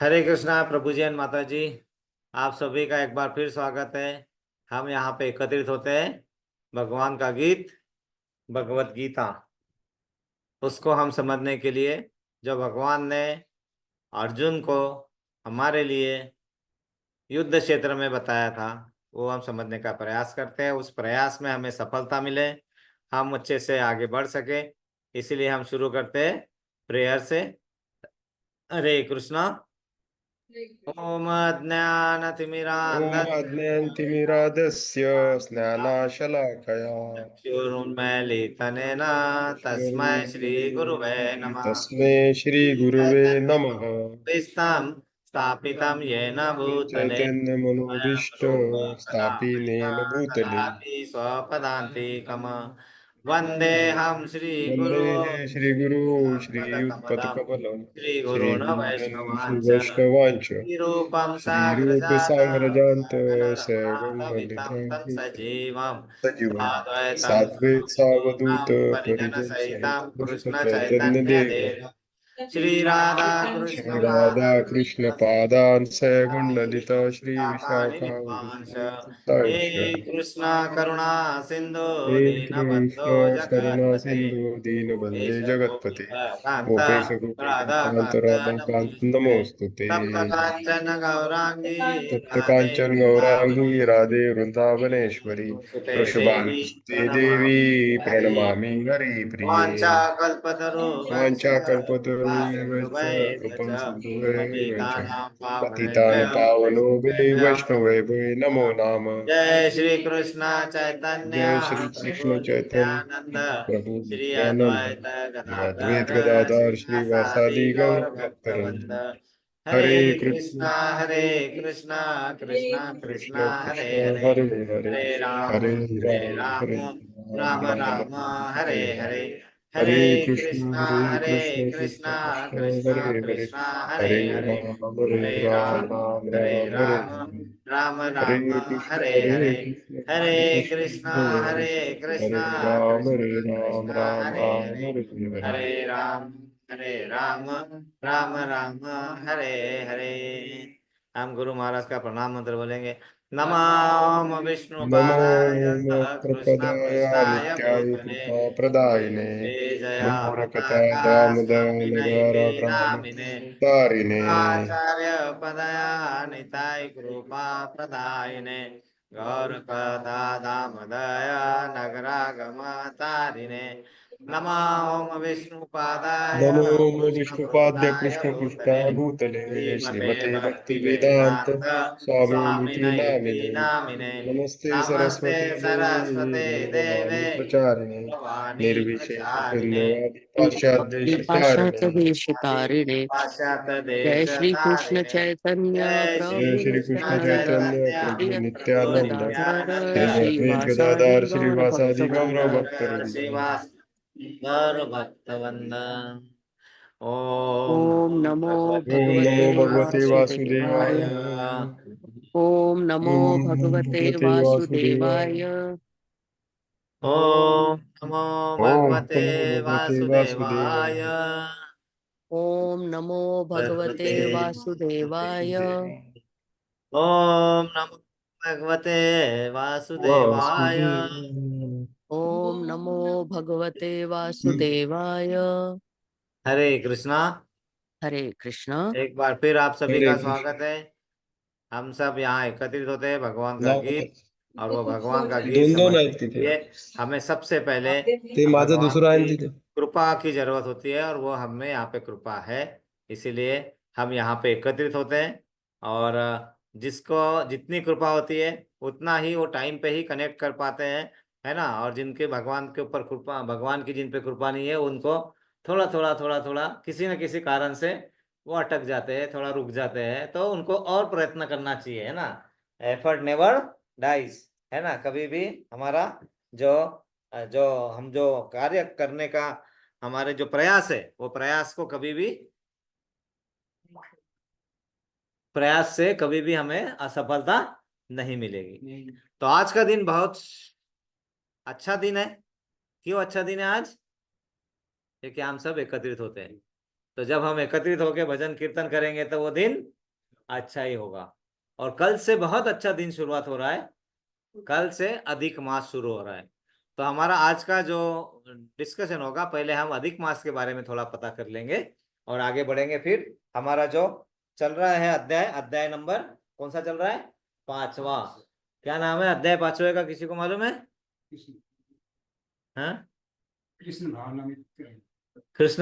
हरे कृष्णा प्रभु जी and माता जी। आप सभी का एक बार फिर स्वागत है। हम यहाँ पे एकत्रित होते हैं भगवान का गीत भगवत गीता उसको हम समझने के लिए, जो भगवान ने अर्जुन को हमारे लिए युद्ध क्षेत्र में बताया था, वो हम समझने का प्रयास करते हैं। उस प्रयास में हमें सफलता मिले, हम अच्छे से आगे बढ़ सके, इसीलिए हम शुरू करते हैं प्रेयर से। हरे कृष्णा। ओम ॐ ज्ञानतिमिरान्धस्य अज्ञानतिमिरान्धस्य ज्ञानाशलाकया चक्षुरुन्मीलितनेन तस्मै श्रीगुरुवे नमः। तस्मै श्रीगुरुवे नमः। चैतन्यमनोभीष्टं स्थापितं येन भूतले चैतन्यमनोभीष्टं स्वयं स्थापिनेन भूतले ददाति स्वपदान्तिकम्। वन्देऽहं वन्दे श्रीगुरो श्रीगुरो श्रीयुतपदकमलं श्रीयुत्पत्कमलं श्रीगुरून् श्रीगुरून् वैष्णवांश्च श्रीवैष्णवांच श्रीरूपं साग्रजातं श्रीरूपसाङ्गरजान्त सहगणरघुनाथान्वितं तं सगणमलितान्वितं सजीवं सजीवं साद्वैतं साद्वैत सावधूत सावधूतं परिजनसहितं परिजनसहितं कृष्ण चैतन्यदेव कृष्णचैतन्यदेव श्रीराधा श्री राधा कृष्ण पादान् सगुणललिता श्री कृष्णपादान् विशाखान्वितांश्च हे कृष्णा करुणा सिन्धु हे दीनबन्धो कृष्ण करुणा जगत्पते सिन्धु दीनबन्धे केशव जगत्पते गोपिकान्त गोपेश गोपीकान्त राधाकान्त राधाकान्त नमोस्तुते नमोऽस्तु ते तप्त काञ्चन गौराङ्गी तप्त राधे काञ्चन गौराङ्गी वृन्दावनेश्वरी राधे वृन्दावनेश्वरी सुते देवी वृषभानुसुते देवी प्रणमामि हरि। प्रणमामि हरिप्रिये वाञ्छाकल्पतरुभ्यश्च कृपं च सिन्धुभैव च पतितानां पतितानि पावनेभ्यः पावनेभ्यो वैष्णवेभ्यः वैष्णवेभ्यो नमो नाम। जय श्री कृष्ण चैतन्य जय श्री प्रभु कृष्ण नित्यानंद चैतन्य प्रभु श्री नित्यानंद अद्वैत श्री अद्वैत गदाधर गदाधर श्रीवासादि श्रीवासादि गौर गौर भक्तवृंद। भक्तवृंद। हरे हरे कृष्ण कृष्णा हरे कृष्णा कृष्णा कृष्णा कृष्ण हरे कृष्ण हरे हरे हरे हरे हरे राम हरे राम राम राम हरे हरे हरे। हरे हरे हरे कृष्णा कृष्ण कृष्णा कृष्ण कृष्ण कृष्णा हरे हरे कृष्णा हरे हरे हरे। हरे राम राम राम हरे राम हरे राम हरे राम हरे राम कृष्ण हरे हरे। हरे कृष्णा हरे हरे हरे हरे कृष्णा हरे कृष्णा राम कृष्णा राम हरे राम हरे। हरे हरे हरे राम राम राम हरे हरे। हम गुरु महाराज का प्रणाम मंत्र बोलेंगे। नमो नमो विष्णुपादाय कृष्ण मोक्षप्रदाय पृष्ठाय नित्याय भूतले कृपाप्रदायिने जया गौरकथा पताका स्वामिने दामोदर नामिने तारिणे आचार्य पदया निताय कृपा प्रदायिने गौर कथा दामोदया नगरागम तारिणे। नमो ओम विष्णुपादाय नमो कृष्ण विष्णुपाद्य पृष्ठाय कृष्णपृष्ठाय भूतले भूतले श्रीमते श्रीमते भक्ति भक्तिवेदान्त वेदांत स्वामिनिति स्वामिने नामिने नामिने। नमस्ते नमस्ते सरस्वती देवी सरस्वते देवे गौरवाणी प्रचारिणे भवानी निर्विशेष प्रचारिणे शून्यवादी पाश्चात्यदेशतारिणे पाश्चात्यदेशतारिणे पाश्चात्य जय देश श्री कृष्ण तारिणे। चैतन्य जय जय प्रभु श्री श्री कृष्ण कृष्ण नित्यानंद चैतन्य चैतन्य श्री प्रभु प्रभु अद्वैत नित्यानंद गदाधर नित्यानंद श्री अद्वैत श्रीवासादि गदाधर गौर श्रीवासादि भक्तवृंद। गौर भक्तवृंद। श्रीवास गौर भक्तवंद। ओम ओम नमो नमो भगवते ओम नमो भगवते भगवते वासुदेवाय। वासुदेवाय। ओम नमो ओम नमो भगवते भगवते वासुदेवाय। वासुदेवाय। ओम नमो ओम भगवते नमो भगवते वासुदेवाय। वासुदेवाय। ओम नमो भगवते भगवते वासुदेवाय। ओम नमो भगवते वासुदेवाय। वासुदेवाय। ओम नमो भगवते वासुदेवाय। हरे कृष्णा। हरे कृष्ण। एक बार फिर आप सभी हरे का कृष्ण। स्वागत है। हम सब यहाँ एकत्रित होते हैं भगवान का नाव गीत, और वो भगवान का गीत दोन दोन समझने आहेत के तिथे. लिए हमें सबसे पहले ते माझं भगवान दुसरं आहे ना की तिथे. कृपा की जरूरत होती है, और वो हमें यहाँ पे कृपा है। इसीलिए हम यहाँ पे एकत्रित होते हैं, और जिसको जितनी कृपा होती है उतना ही वो टाइम पे ही कनेक्ट कर पाते हैं, है ना। और जिनके भगवान के ऊपर कृपा, भगवान की जिन पे कृपा नहीं है, उनको थोड़ा थोड़ा किसी न किसी कारण से वो अटक जाते हैं, थोड़ा रुक जाते हैं। तो उनको और प्रयत्न करना चाहिए, है ना। एफर्ट नेवर डाइज, है ना। कभी भी हमारा जो जो हम जो कार्य करने का हमारे जो प्रयास है, वो प्रयास को कभी भी, प्रयास से कभी भी हमें असफलता नहीं मिलेगी। तो आज का दिन बहुत अच्छा दिन है। क्यों अच्छा दिन है आज? क्योंकि हम सब एकत्रित होते हैं। तो जब हम एकत्रित होकर भजन कीर्तन करेंगे तो वो दिन अच्छा ही होगा। और कल से बहुत अच्छा दिन शुरुआत हो रहा है, कल से अधिक मास शुरू हो रहा है। तो हमारा आज का जो डिस्कशन होगा, पहले हम अधिक मास के बारे में थोड़ा पता कर लेंगे और आगे बढ़ेंगे। फिर हमारा जो चल रहा है अध्याय, अध्याय नंबर कौन सा चल रहा है? 5वां। क्या नाम है अध्याय 5वें का, किसी को मालूम है? हाँ, कृष्ण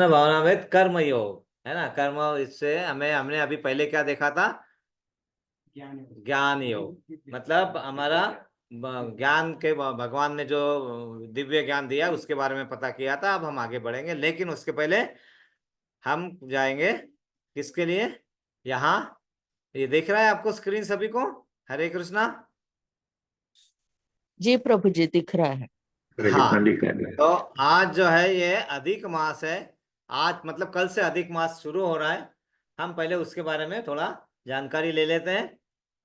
भावनामृत कर्म योग है ना, कर्म। इससे हमने अभी पहले क्या देखा था? ज्ञान योग। मतलब हमारा ज्ञान के भगवान ने जो दिव्य ज्ञान दिया उसके बारे में पता किया था। अब हम आगे बढ़ेंगे, लेकिन उसके पहले हम जाएंगे किसके लिए? यहाँ ये दिख रहा है आपको स्क्रीन सभी को? हरे कृष्णा। जी प्रभु जी, दिख रहा है। हाँ, तो आज जो है ये अधिक मास है। आज मतलब कल से अधिक मास शुरू हो रहा है। हम पहले उसके बारे में थोड़ा जानकारी ले लेते हैं,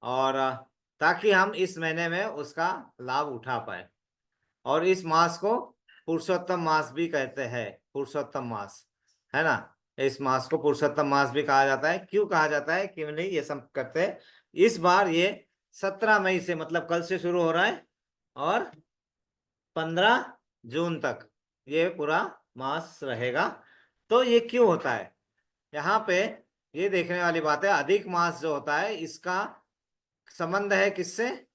और ताकि हम इस महीने में उसका लाभ उठा पाए। और इस मास को पुरुषोत्तम मास भी कहते हैं, पुरुषोत्तम मास, है ना। इस मास को पुरुषोत्तम मास भी कहा जाता है। क्यों कहा जाता है, क्यों नहीं, ये सब करते हैं। इस बार ये 17 मई से, मतलब कल से शुरू हो रहा है और 15 जून तक ये पूरा मास रहेगा। तो ये क्यों होता है? यहाँ पे ये देखने वाली बात है, अधिक मास जो होता है इसका संबंध है किससे?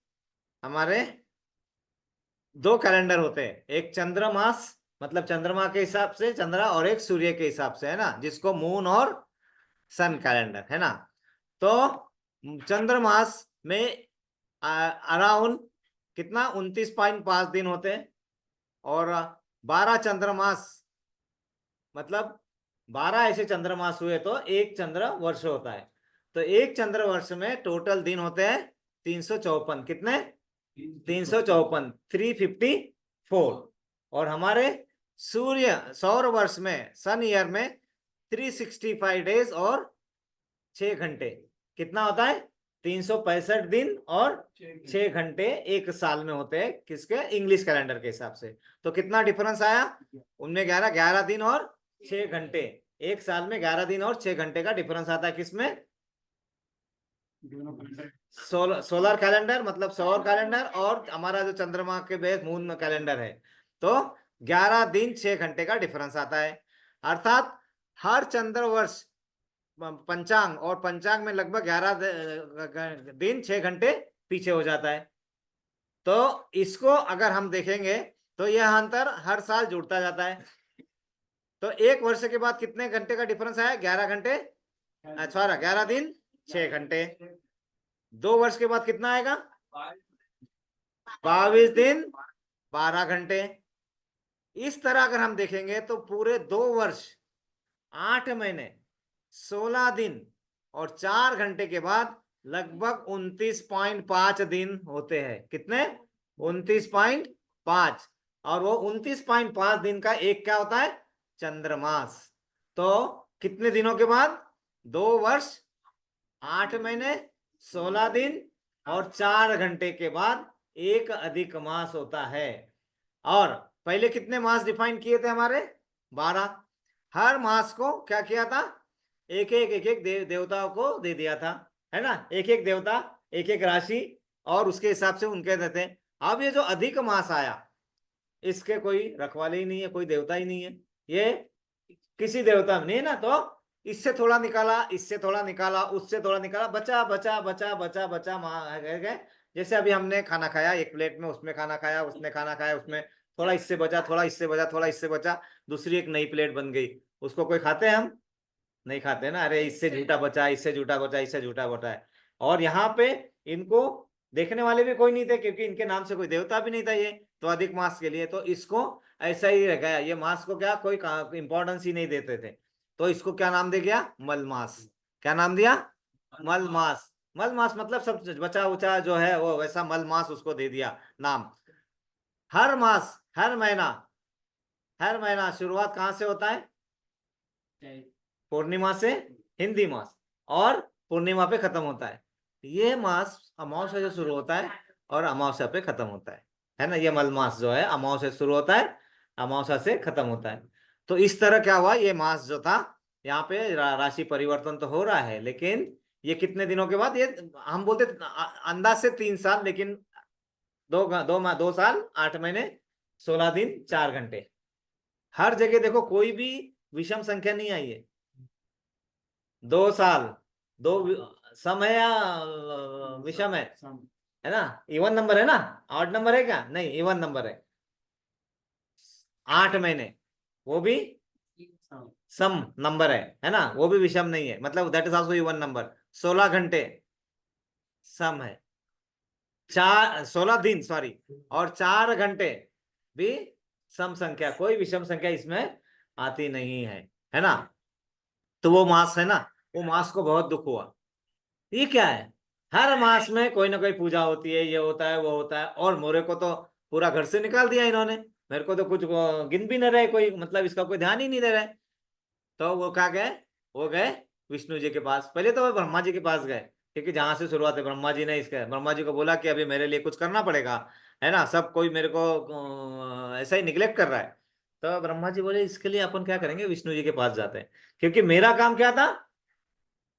हमारे दो कैलेंडर होते हैं, एक चंद्र मास मतलब चंद्रमा के हिसाब से चंद्रा, और एक सूर्य के हिसाब से, है ना, जिसको मून और सन कैलेंडर, है ना। तो चंद्रमास में अराउंड कितना 29.5 दिन होते हैं, और 12 चंद्रमास मतलब 12 ऐसे चंद्रमास हुए तो एक चंद्र वर्ष होता है। तो एक चंद्र वर्ष में टोटल दिन होते हैं 354। कितने? 354, 354। और हमारे सूर्य सौर वर्ष में, सन ईयर में 365 डेज और 6 घंटे। कितना होता है? 365 दिन और 6 घंटे एक साल में होते हैं, किसके? इंग्लिश कैलेंडर के हिसाब से। तो कितना डिफरेंस आया उनमें? 11 दिन और 6 घंटे। एक साल में 11 दिन और 6 घंटे का डिफरेंस आता है, किसमें? सोलर कैलेंडर मतलब सौर कैलेंडर, और हमारा जो चंद्रमा के बेस मून कैलेंडर है। तो 11 दिन 6 घंटे का डिफरेंस आता है। अर्थात हर चंद्र वर्ष पंचांग, और पंचांग में लगभग 11 दिन 6 घंटे पीछे हो जाता है। तो इसको अगर हम देखेंगे तो यह अंतर हर साल जुड़ता जाता है। तो एक वर्ष के बाद कितने घंटे का डिफरेंस आया? 11 घंटे, अच्छा 11 दिन 6 घंटे। 2 वर्ष के बाद कितना आएगा? 22 दिन 12 घंटे। इस तरह अगर हम देखेंगे तो पूरे 2 वर्ष 8 महीने 16 दिन और 4 घंटे के बाद लगभग 29.5 दिन होते हैं। कितने? 29.5। और वो 29.5 दिन का एक क्या होता है? चंद्रमास। तो कितने दिनों के बाद? 2 वर्ष 8 महीने 16 दिन और 4 घंटे के बाद एक अधिक मास होता है। और पहले कितने मास डिफाइन किए थे हमारे? 12। हर मास को क्या किया था? एक एक देवताओं को दे दिया था, है ना। एक एक देवता एक एक राशि, और उसके हिसाब से उनके देते हैं। अब ये जो अधिक मास आया, इसके कोई रखवाले ही नहीं है, कोई देवता ही नहीं है, ये किसी देवता में नहीं है ना। तो इससे थोड़ा निकाला, इससे थोड़ा निकाला, उससे थोड़ा निकाला, बचा बचा बचा बचा बचा गए। जैसे अभी हमने खाना खाया एक प्लेट में, उसमें खाना खाया, उसने खाना खाया, उसमें थोड़ा इससे बचा, थोड़ा इससे बचा, थोड़ा इससे बचा, दूसरी एक नई प्लेट बन गई। उसको कोई खाते हैं? हम नहीं खाते ना। अरे इससे झूठा बचा, इससे झूठा बचा, इससे झूठा बचा है। और यहाँ पे इनको देखने वाले भी कोई नहीं थे, क्योंकि इनके नाम से कोई देवता भी नहीं था ये। तो अधिक मास के लिए तो इसको ऐसा ही रह गया। ये मास को क्या कोई इंपॉर्टेंस ही नहीं देते थे। तो इसको क्या नाम दे गया? मल मास। क्या नाम दिया? मल मास। मल मास मतलब सब बचा उचा जो है वो, वैसा मल मास उसको दे दिया नाम। हर मास, हर महीना शुरुआत कहाँ से होता है? पूर्णिमा से, हिंदी मास, और पूर्णिमा पे खत्म होता है। ये मास अमावस्या से शुरू होता है और अमावस्या पे खत्म होता है ना। ये मल मास जो है अमावस्या से शुरू होता है, अमावस्या से खत्म होता है। तो इस तरह क्या हुआ, ये मास जो था यहाँ पे राशि परिवर्तन तो हो रहा है, लेकिन ये कितने दिनों के बाद, ये हम बोलते अंदाज से 3 साल, लेकिन 2 साल 8 महीने 16 दिन 4 घंटे। हर जगह देखो कोई भी विषम संख्या नहीं आई है। 2 साल, दो सम है या विषम है ना? इवन नंबर है ना? ऑड नंबर है क्या? नहीं, इवन नंबर है। 8 महीने, वो भी सम नंबर है ना? वो भी विषम नहीं है, मतलब that is also even number. 16 घंटे सम है, 16 दिन सॉरी, और 4 घंटे भी सम संख्या, कोई विषम संख्या इसमें आती नहीं है ना? तो वो मास है ना, वो मास को बहुत दुख हुआ। ये क्या है, हर मास में कोई ना कोई पूजा होती है, ये होता है वो होता है, और मोरे को तो पूरा घर से निकाल दिया इन्होंने। मेरे को तो कुछ गिन भी नहीं रहे कोई, मतलब इसका कोई ध्यान ही नहीं दे रहे। तो वो कहा गए, वो गए विष्णु जी के पास। पहले तो वो ब्रह्मा जी के पास गए, क्योंकि जहां से शुरुआत है, ब्रह्मा जी ने इसके ब्रह्मा जी को बोला कि अभी मेरे लिए कुछ करना पड़ेगा, है ना? सब कोई मेरे को ऐसा ही निग्लेक्ट कर रहा है। तो ब्रह्मा जी बोले इसके लिए अपन क्या करेंगे, विष्णु जी के पास जाते हैं, क्योंकि मेरा काम क्या था,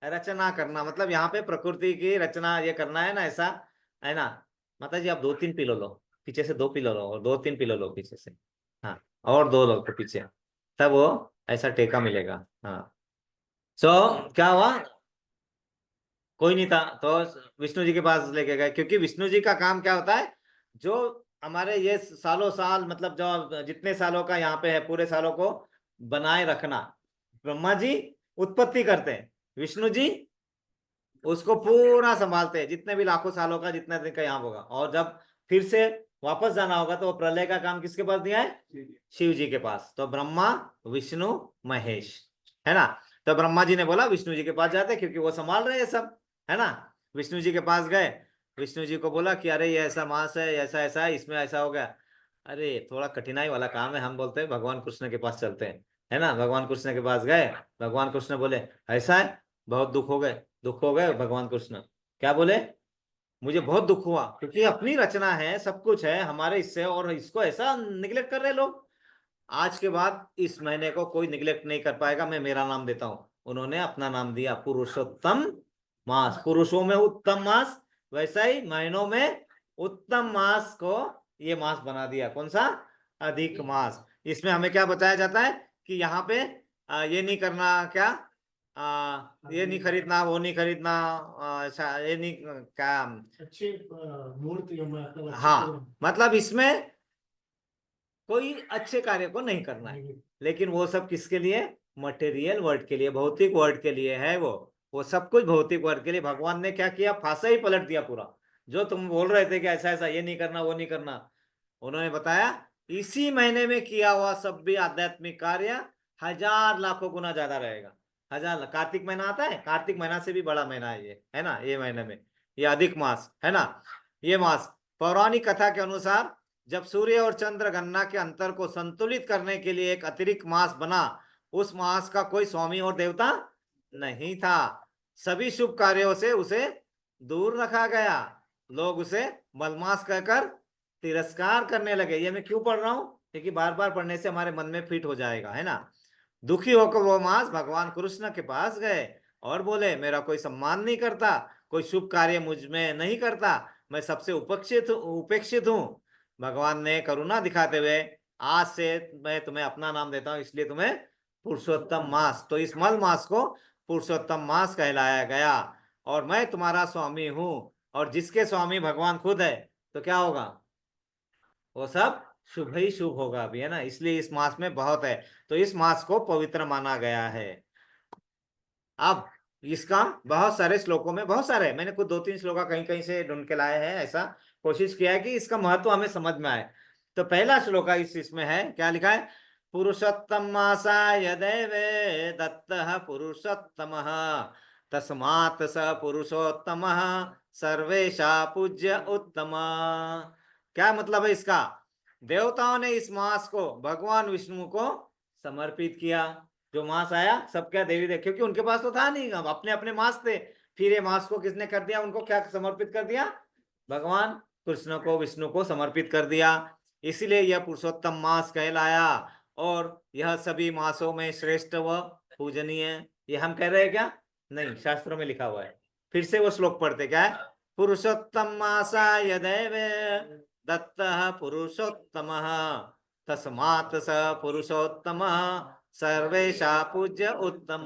रचना करना, मतलब यहाँ पे प्रकृति की रचना ये करना है ना, ऐसा है ना? माता जी आप 2-3 पिलो लो, पीछे से 2 पिलो लो, और 2-3 पिलो लो पीछे से। हाँ, और 2 लो तो पीछे, तब वो ऐसा टेका मिलेगा। हाँ, तो क्या हुआ, कोई नहीं था, तो विष्णु जी के पास लेके गए, क्योंकि विष्णु जी का काम क्या होता है, जो हमारे ये सालों साल, मतलब जो जितने सालों का यहाँ पे है, पूरे सालों को बनाए रखना। ब्रह्मा जी उत्पत्ति करते हैं, विष्णु जी उसको पूरा संभालते हैं, जितने भी लाखों सालों का, जितना दिन का यहाँ होगा। और जब फिर से वापस जाना होगा, तो वो प्रलय का काम किसके पास दिया है, शिव जी के पास। तो ब्रह्मा विष्णु महेश, है ना? तो ब्रह्मा जी ने बोला विष्णु जी के पास जाते, क्योंकि वो संभाल रहे हैं सब, है ना? विष्णु जी के पास गए, विष्णु जी को बोला कि अरे ये ऐसा मास है, ऐसा ऐसा है, इसमें ऐसा हो गया। अरे थोड़ा कठिनाई वाला काम है, हम बोलते हैं भगवान कृष्ण के पास चलते हैं, है ना? भगवान कृष्ण के पास गए, भगवान कृष्ण बोले ऐसा है, बहुत दुख हो गए। दुख हो गए, भगवान कृष्ण क्या बोले, मुझे बहुत दुख हुआ, क्योंकि अपनी रचना है, सब कुछ है हमारे इससे, और इसको ऐसा निगलेक्ट कर रहे लोग। आज के बाद इस महीने को कोई निगलेक्ट नहीं कर पाएगा, मैं मेरा नाम देता हूं। उन्होंने अपना नाम दिया पुरुषोत्तम मास, पुरुषों में उत्तम मास, वैसा ही महीनों में उत्तम मास को ये मास बना दिया। कौन सा, अधिक मास। इसमें हमें क्या बताया जाता है कि यहाँ पे ये नहीं करना, क्या ये नहीं खरीदना, वो नहीं खरीदना, अच्छा ये नहीं क्या, अच्छे मूर्ति हाँ, मतलब इसमें कोई अच्छे कार्य को नहीं करना है, लेकिन वो सब किसके लिए, मटेरियल वर्ड के लिए, भौतिक वर्ड के लिए है वो सब कुछ भौतिक वर्ड के लिए। भगवान ने क्या किया, फांसा ही पलट दिया पूरा। जो तुम बोल रहे थे कि ऐसा ऐसा ये नहीं करना वो नहीं करना, उन्होंने बताया इसी महीने में किया हुआ सब भी आध्यात्मिक कार्य 1000 लाखों गुना ज्यादा रहेगा। 1000, कार्तिक महीना आता है, कार्तिक महीना से भी बड़ा महीना है ये, है ना? ये महीने में ये अधिक मास है ना, ये मास पौराणिक कथा के अनुसार जब सूर्य और चंद्र गणना के अंतर को संतुलित करने के लिए एक अतिरिक्त मास बना, उस मास का कोई स्वामी और देवता नहीं था। सभी शुभ कार्यों से उसे दूर रखा गया। लोग उसे मलमास कहकर तिरस्कार करने लगे। ये मैं क्यों पढ़ रहा हूं, क्योंकि बार बार पढ़ने से हमारे मन में फिट हो जाएगा, है ना? दुखी होकर वो मास भगवान कृष्ण के पास गए और बोले मेरा कोई सम्मान नहीं करता, कोई शुभ कार्य मुझ में नहीं करता, मैं सबसे उपेक्षित हूँ। भगवान ने करुणा दिखाते हुए आज से मैं तुम्हें अपना नाम देता हूँ, इसलिए तुम्हें पुरुषोत्तम मास, तो इस मल मास को पुरुषोत्तम मास कहलाया गया। और मैं तुम्हारा स्वामी हूँ, और जिसके स्वामी भगवान खुद है, तो क्या होगा, वो सब शुभ ही शुभ होगा भी, है ना? इसलिए इस मास में बहुत है, तो इस मास को पवित्र माना गया है। अब इसका बहुत सारे श्लोकों में, बहुत सारे, मैंने कुछ 2-3 श्लोका कहीं कहीं से ढूंढ के लाए हैं, ऐसा कोशिश किया है कि इसका महत्व हमें समझ में आए। तो पहला श्लोका इसमें है, क्या लिखा है, पुरुषोत्तम मासाय देवे दत्तः पुरुषोत्तमः तस्मात् स पुरुषोत्तमः सर्वेशा पूज्य उत्तम। क्या मतलब है इसका, देवताओं ने इस मास को भगवान विष्णु को समर्पित किया। जो मास आया सब क्या देवी देव, क्योंकि उनके पास तो था नहीं, अपने अपने मास थे। फिर ये मास को किसने कर दिया, उनको क्या समर्पित कर दिया, भगवान कृष्ण को, विष्णु को समर्पित कर दिया। इसीलिए यह पुरुषोत्तम मास कहलाया, और यह सभी मासों में श्रेष्ठ व पूजनीय, ये हम कह रहे हैं क्या? नहीं, शास्त्रों में लिखा हुआ है। फिर से वो श्लोक पढ़ते, क्या है? पुरुषोत्तम आसाय दैव दत्तः पुरुषोत्तमः तस्मात् स पुरुषोत्तमः सर्वेशा पूज्य उत्तम।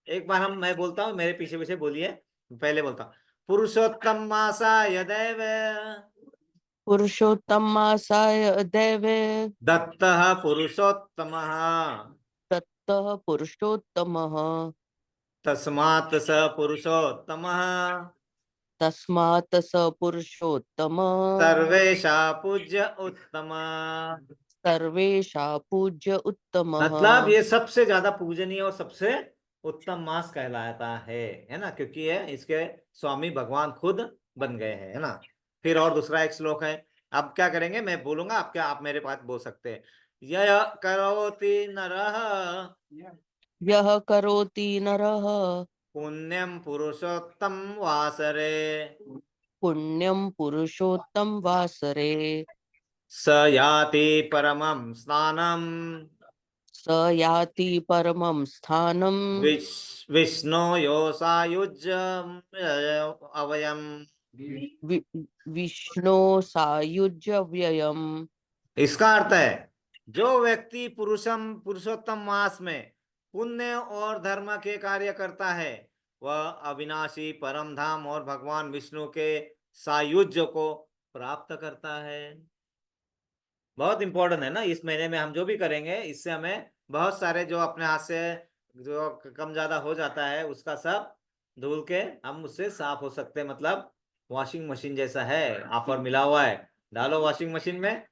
एक बार मैं बोलता हूँ, मेरे पीछे पीछे बोलिए। पहले बोलता हूँ, पुरुषोत्तम आसाय दैव पुरुषोत्तमासाय देवे दत्तः पुरुषोत्तमः तत्तः पुरुषोत्तमः तस्मात् स पुरुषोत्तमः तस्मात् स पुरुषोत्तमः सर्वेशा पूज्य उत्तम। सर्वेशा पूज्य उत्तमः। मतलब ये सबसे ज्यादा पूजनीय और सबसे उत्तम मास कहलाता है ना, क्योंकि ये इसके स्वामी भगवान खुद बन गए हैं, है ना। फिर और दूसरा एक श्लोक है। अब क्या करेंगे, मैं बोलूंगा, आप क्या, आप मेरे पास बोल सकते हैं। यह करोति नरः यः करोति नरः पुण्यम पुरुषोत्तम वासरे पुण्यं पुरुषोत्तम वासरे स याति परमं स्थानम स याति परमं स्थानं विष्णु यो सायुज्य अवयम। वि, विष्णो सायुज्य व्ययम्। इसका अर्थ है, जो व्यक्ति पुरुषोत्तम मास में पुण्य और धर्म के कार्य करता है, वह अविनाशी परम धाम और भगवान विष्णु के सायुज्य को प्राप्त करता है। बहुत इंपॉर्टेंट है ना। इस महीने में हम जो भी करेंगे, इससे हमें बहुत सारे जो अपने हाथ से जो कम ज्यादा हो जाता है, उसका सब धुल के हम उससे साफ हो सकते हैं। मतलब वॉशिंग मशीन जैसा है, ऑफर मिला हुआ है, डालो वॉशिंग मशीन में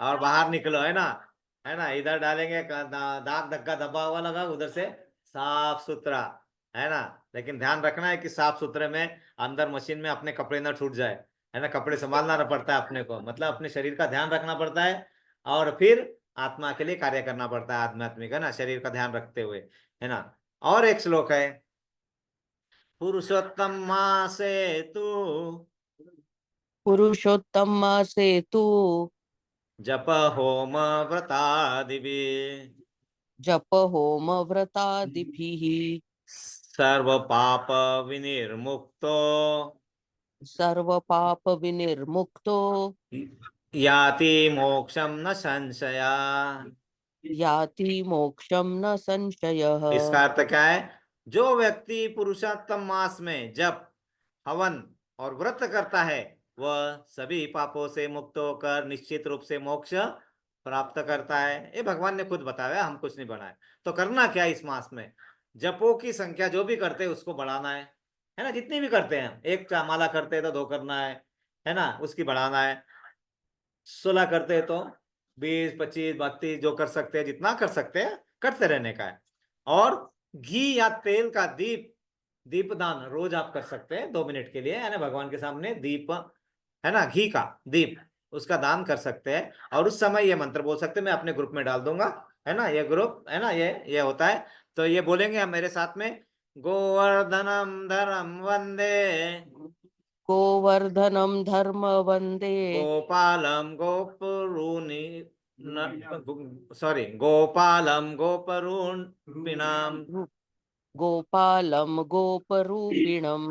और बाहर निकलो, है ना। है ना, इधर डालेंगे दाग धक्का दबा हुआ लगा, उधर से साफ सुथरा, है ना। लेकिन ध्यान रखना है कि साफ सुथरे में अंदर मशीन में अपने कपड़े ना छूट जाए, है ना। कपड़े संभालना पड़ता है अपने को, मतलब अपने शरीर का ध्यान रखना पड़ता है, और फिर आत्मा के लिए कार्य करना पड़ता है, आध्यात्मिक, है ना, शरीर का ध्यान रखते हुए, है ना। और एक श्लोक है, पुरुषोत्तम मासे तू पुरुषोत्तम मासे तु जप होम व्रतादि जप होम व्रतादिभिः सर्व पाप विनिर्मुक्तो सर्व पाप विनिर्मुक्तो याति मोक्षम न संशया। याति मोक्षम न संशयः। इसका अर्थ क्या है? जो व्यक्ति पुरुषोत्तम मास में जप, हवन और व्रत करता है, वह सभी पापों से मुक्त होकर निश्चित रूप से मोक्ष प्राप्त करता है। ये भगवान ने खुद बताया, हम कुछ नहीं बनाए। तो करना क्या है इस मास में? जपों की संख्या जो भी करते हैं उसको बढ़ाना है ना। जितनी भी करते हैं, एक माला करते हैं तो 2 करना है ना, उसकी बढ़ाना है। 16 करते हैं तो 20 25 32 जो कर सकते हैं, जितना कर सकते हैं करते रहने का है। और घी या तेल का दीपदान रोज आप कर सकते हैं 2 मिनट के लिए, है ना, भगवान के सामने दीप, है ना, घी का दीप, उसका दान कर सकते हैं। और उस समय ये मंत्र बोल सकते हैं, मैं अपने ग्रुप में डाल दूंगा, है ना, ये ग्रुप, है ना, ये होता है। तो ये बोलेंगे हम मेरे साथ में, गोवर्धनम धर्म वंदे गोवर्धनम धर्म वंदे गोपालम गोपरूनि सॉरी, गोपालम गोपरूपिणाम। गोपालम गोपरूपिणम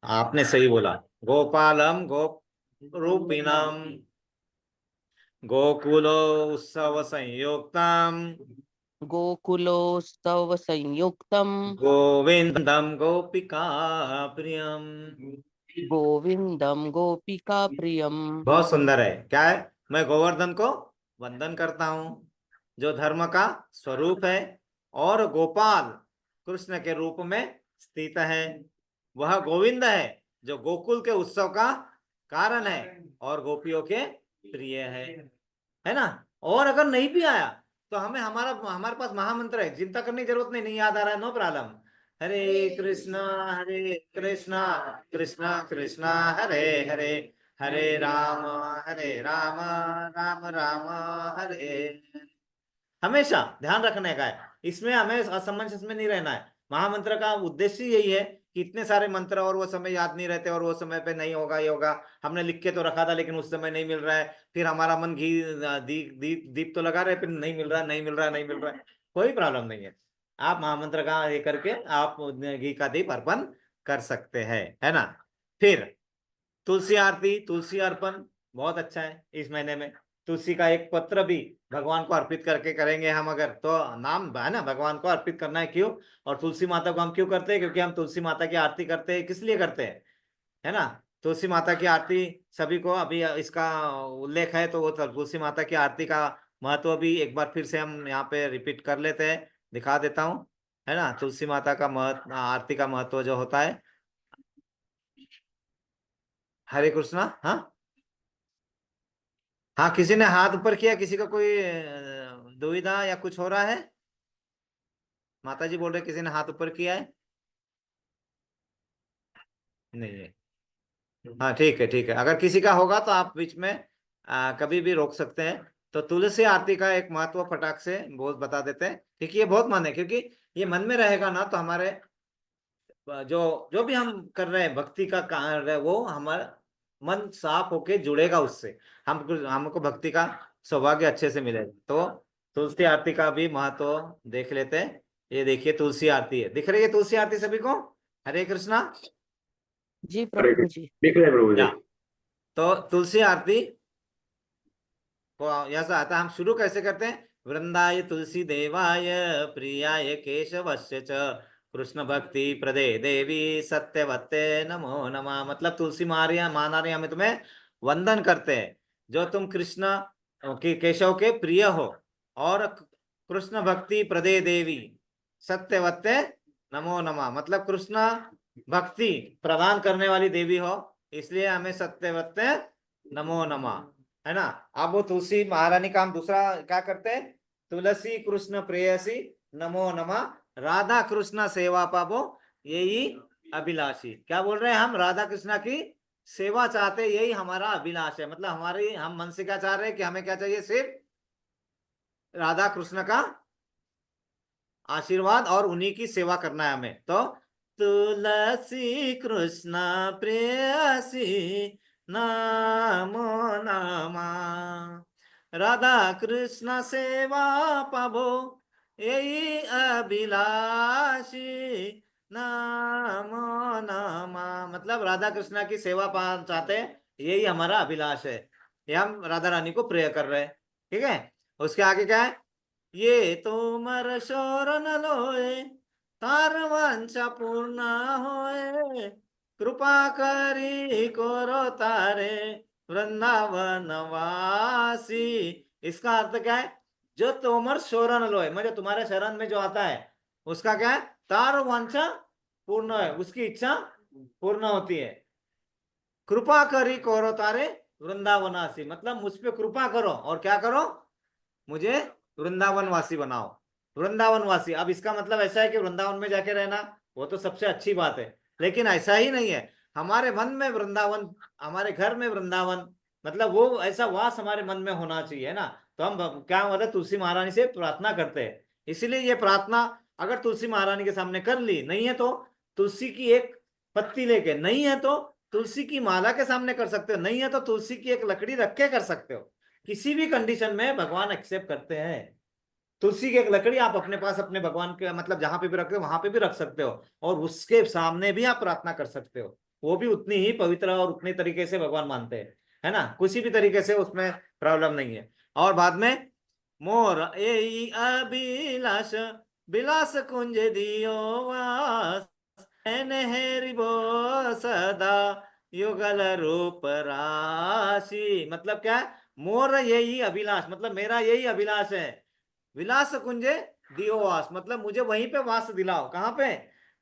आपने सही बोला, गोपालम गोपरूपिणाम गोकुलो उत्सव संयुक्तम गोकुलोत्सव संयुक्तम गोविंदम गोपिका प्रियम। गोविंदम गोपिका प्रियम। बहुत सुंदर है। क्या है? मैं गोवर्धन को वंदन करता हूँ, जो धर्म का स्वरूप है, और गोपाल कृष्ण के रूप में स्थित है। वह गोविंद है जो गोकुल के उत्सव का कारण है और गोपियों के प्रिय है ना। और अगर नहीं भी आया तो हमारे पास महामंत्र है, चिंता करने की जरूरत नहीं, नहीं याद आ रहा है, नो प्रॉब्लम। हरे कृष्णा कृष्णा कृष्णा हरे हरे, हरे राम राम राम हरे। हमेशा ध्यान रखने का है, इसमें हमें असमंजस में नहीं रहना है। महामंत्र का उद्देश्य यही है कि इतने सारे मंत्र और वो समय याद नहीं रहते, और वो समय पे नहीं होगा, ये होगा, हमने लिख के तो रखा था लेकिन उस समय नहीं मिल रहा है, फिर हमारा मन घी दीप दीप दीप तो लगा रहे, फिर नहीं मिल रहा, नहीं मिल रहा, नहीं मिल रहा है। कोई प्रॉब्लम नहीं है। आप महामंत्र का ये करके आप घी का दीप अर्पण कर सकते हैं, है ना। फिर तुलसी आरती, तुलसी अर्पण बहुत अच्छा है। इस महीने में तुलसी का एक पत्र भी भगवान को अर्पित करके करेंगे हम, अगर तो नाम है ना, भगवान को अर्पित करना है। क्यों? और तुलसी माता को हम क्यों करते हैं? क्योंकि हम तुलसी माता की आरती करते हैं। किस लिए करते हैं, है ना। तुलसी माता की आरती सभी को अभी इसका उल्लेख है, तो वो तुलसी माता की आरती का महत्व भी एक बार फिर से हम यहाँ पे रिपीट कर लेते हैं, दिखा देता हूँ, है ना। तुलसी माता का महत्व, आरती का महत्व जो होता है। हरे कृष्णा। हाँ हाँ, किसी ने हाथ ऊपर किया, किसी का कोई दुविधा या कुछ हो रहा है? माता जी बोल रहे किसी ने हाथ ऊपर किया है? नहीं है। हाँ ठीक है, ठीक है। अगर किसी का होगा तो आप बीच में कभी भी रोक सकते हैं। तो तुलसी आरती का एक महत्व फटाक से बहुत बता देते हैं, क्योंकि ये बहुत मन है। क्योंकि ये मन में रहेगा ना, तो हमारे जो जो भी हम कर रहे हैं भक्ति का कार्य, वो हमारा मन साफ होके जुड़ेगा उससे, हमको भक्ति का सौभाग्य अच्छे से मिलेगा। तो तुलसी आरती का भी महत्व देख लेते हैं। ये देखिए तुलसी आरती है, दिख रही है तुलसी आरती सभी को? हरे कृष्णा। जी प्रभु जी। दिख रहे हैं प्रभु जी। या तो तुलसी आरती को ऐसा आता है, हम शुरू कैसे करते हैं? वृंदाय तुलसी देवाय प्रियाय केशवस्य च कृष्ण भक्ति प्रदे देवी सत्यवते नमो नमः। मतलब तुलसी मारिया मानारी हमें तुम्हें वंदन करते हैं, जो तुम कृष्ण के केशव के प्रिय हो, और कृष्ण भक्ति प्रदे देवी सत्यवते नमो नमः। मतलब कृष्ण भक्ति प्रदान करने वाली देवी हो, इसलिए हमें सत्यवते नमो नमः, है ना। अब वो तुलसी महारानी का हम दूसरा क्या करते हैं? तुलसी कृष्ण प्रेयसी नमो नमः राधा कृष्ण सेवा पाबो यही अभिलाषी। क्या बोल रहे हैं हम? राधा कृष्ण की सेवा चाहते, यही हमारा अभिलाष है। मतलब हमारी, हम मन से क्या चाह रहे हैं कि हमें क्या चाहिए? सिर्फ राधा कृष्ण का आशीर्वाद और उन्हीं की सेवा करना है हमें। तो तुलसी कृष्ण प्रेयसी नमो नमः राधा कृष्ण सेवा पाबो यही अभिलाषी नमो नमः। मतलब राधा कृष्ण की सेवा पा चाहते हैं, यही हमारा अभिलाष है। ये हम राधा रानी को प्रेय कर रहे हैं, ठीक है। उसके आगे क्या है? ये तुमर शरण लोए तार वांछा पूर्ण होए कृपा करी करो तारे वृंदावन वासी। इसका अर्थ क्या है? जो तुमर शरण लोए, मतलब तुम्हारे शरण में जो आता है, उसका क्या है? तार वांछा पूर्ण है, उसकी इच्छा पूर्ण होती है। कृपा करी करो तारे वृंदावनासी, मतलब मुझ पे कृपा करो और क्या करो? मुझे वृंदावन वासी बनाओ। वृंदावन वासी, अब इसका मतलब ऐसा है कि वृंदावन में जाके रहना, वो तो सबसे अच्छी बात है। लेकिन ऐसा ही नहीं है। हमारे मन में वृंदावन, हमारे घर में वृंदावन, मतलब वो ऐसा वास हमारे मन में होना चाहिए, है ना। तो हम क्या मतलब तुलसी महारानी से प्रार्थना करते हैं। इसीलिए ये प्रार्थना अगर तुलसी महारानी के सामने कर ली, नहीं है तो तुलसी की एक पत्ती लेके, नहीं है तो तुलसी की माला के सामने कर सकते हो, नहीं है तो तुलसी की एक लकड़ी रख के कर सकते हो। किसी भी कंडीशन में भगवान एक्सेप्ट करते हैं। तुलसी की एक लकड़ी आप अपने पास, अपने भगवान के मतलब जहां पे भी रखते हो वहां पे भी रख सकते हो, और उसके सामने भी आप प्रार्थना कर सकते हो। वो भी उतनी ही पवित्र और उतनी तरीके से भगवान मानते हैं, है ना। किसी भी तरीके से उसमें प्रॉब्लम नहीं है। और बाद में मोर यही अभिलाष विलास कुंज दियो वास हेरिबो सदा युगल रूप राशि। मतलब क्या है? मोर यही अभिलाष, मतलब मेरा यही अभिलाष है। विलास कुंजे दियो वास, मतलब मुझे वहीं पे वास दिलाओ। कहाँ पे?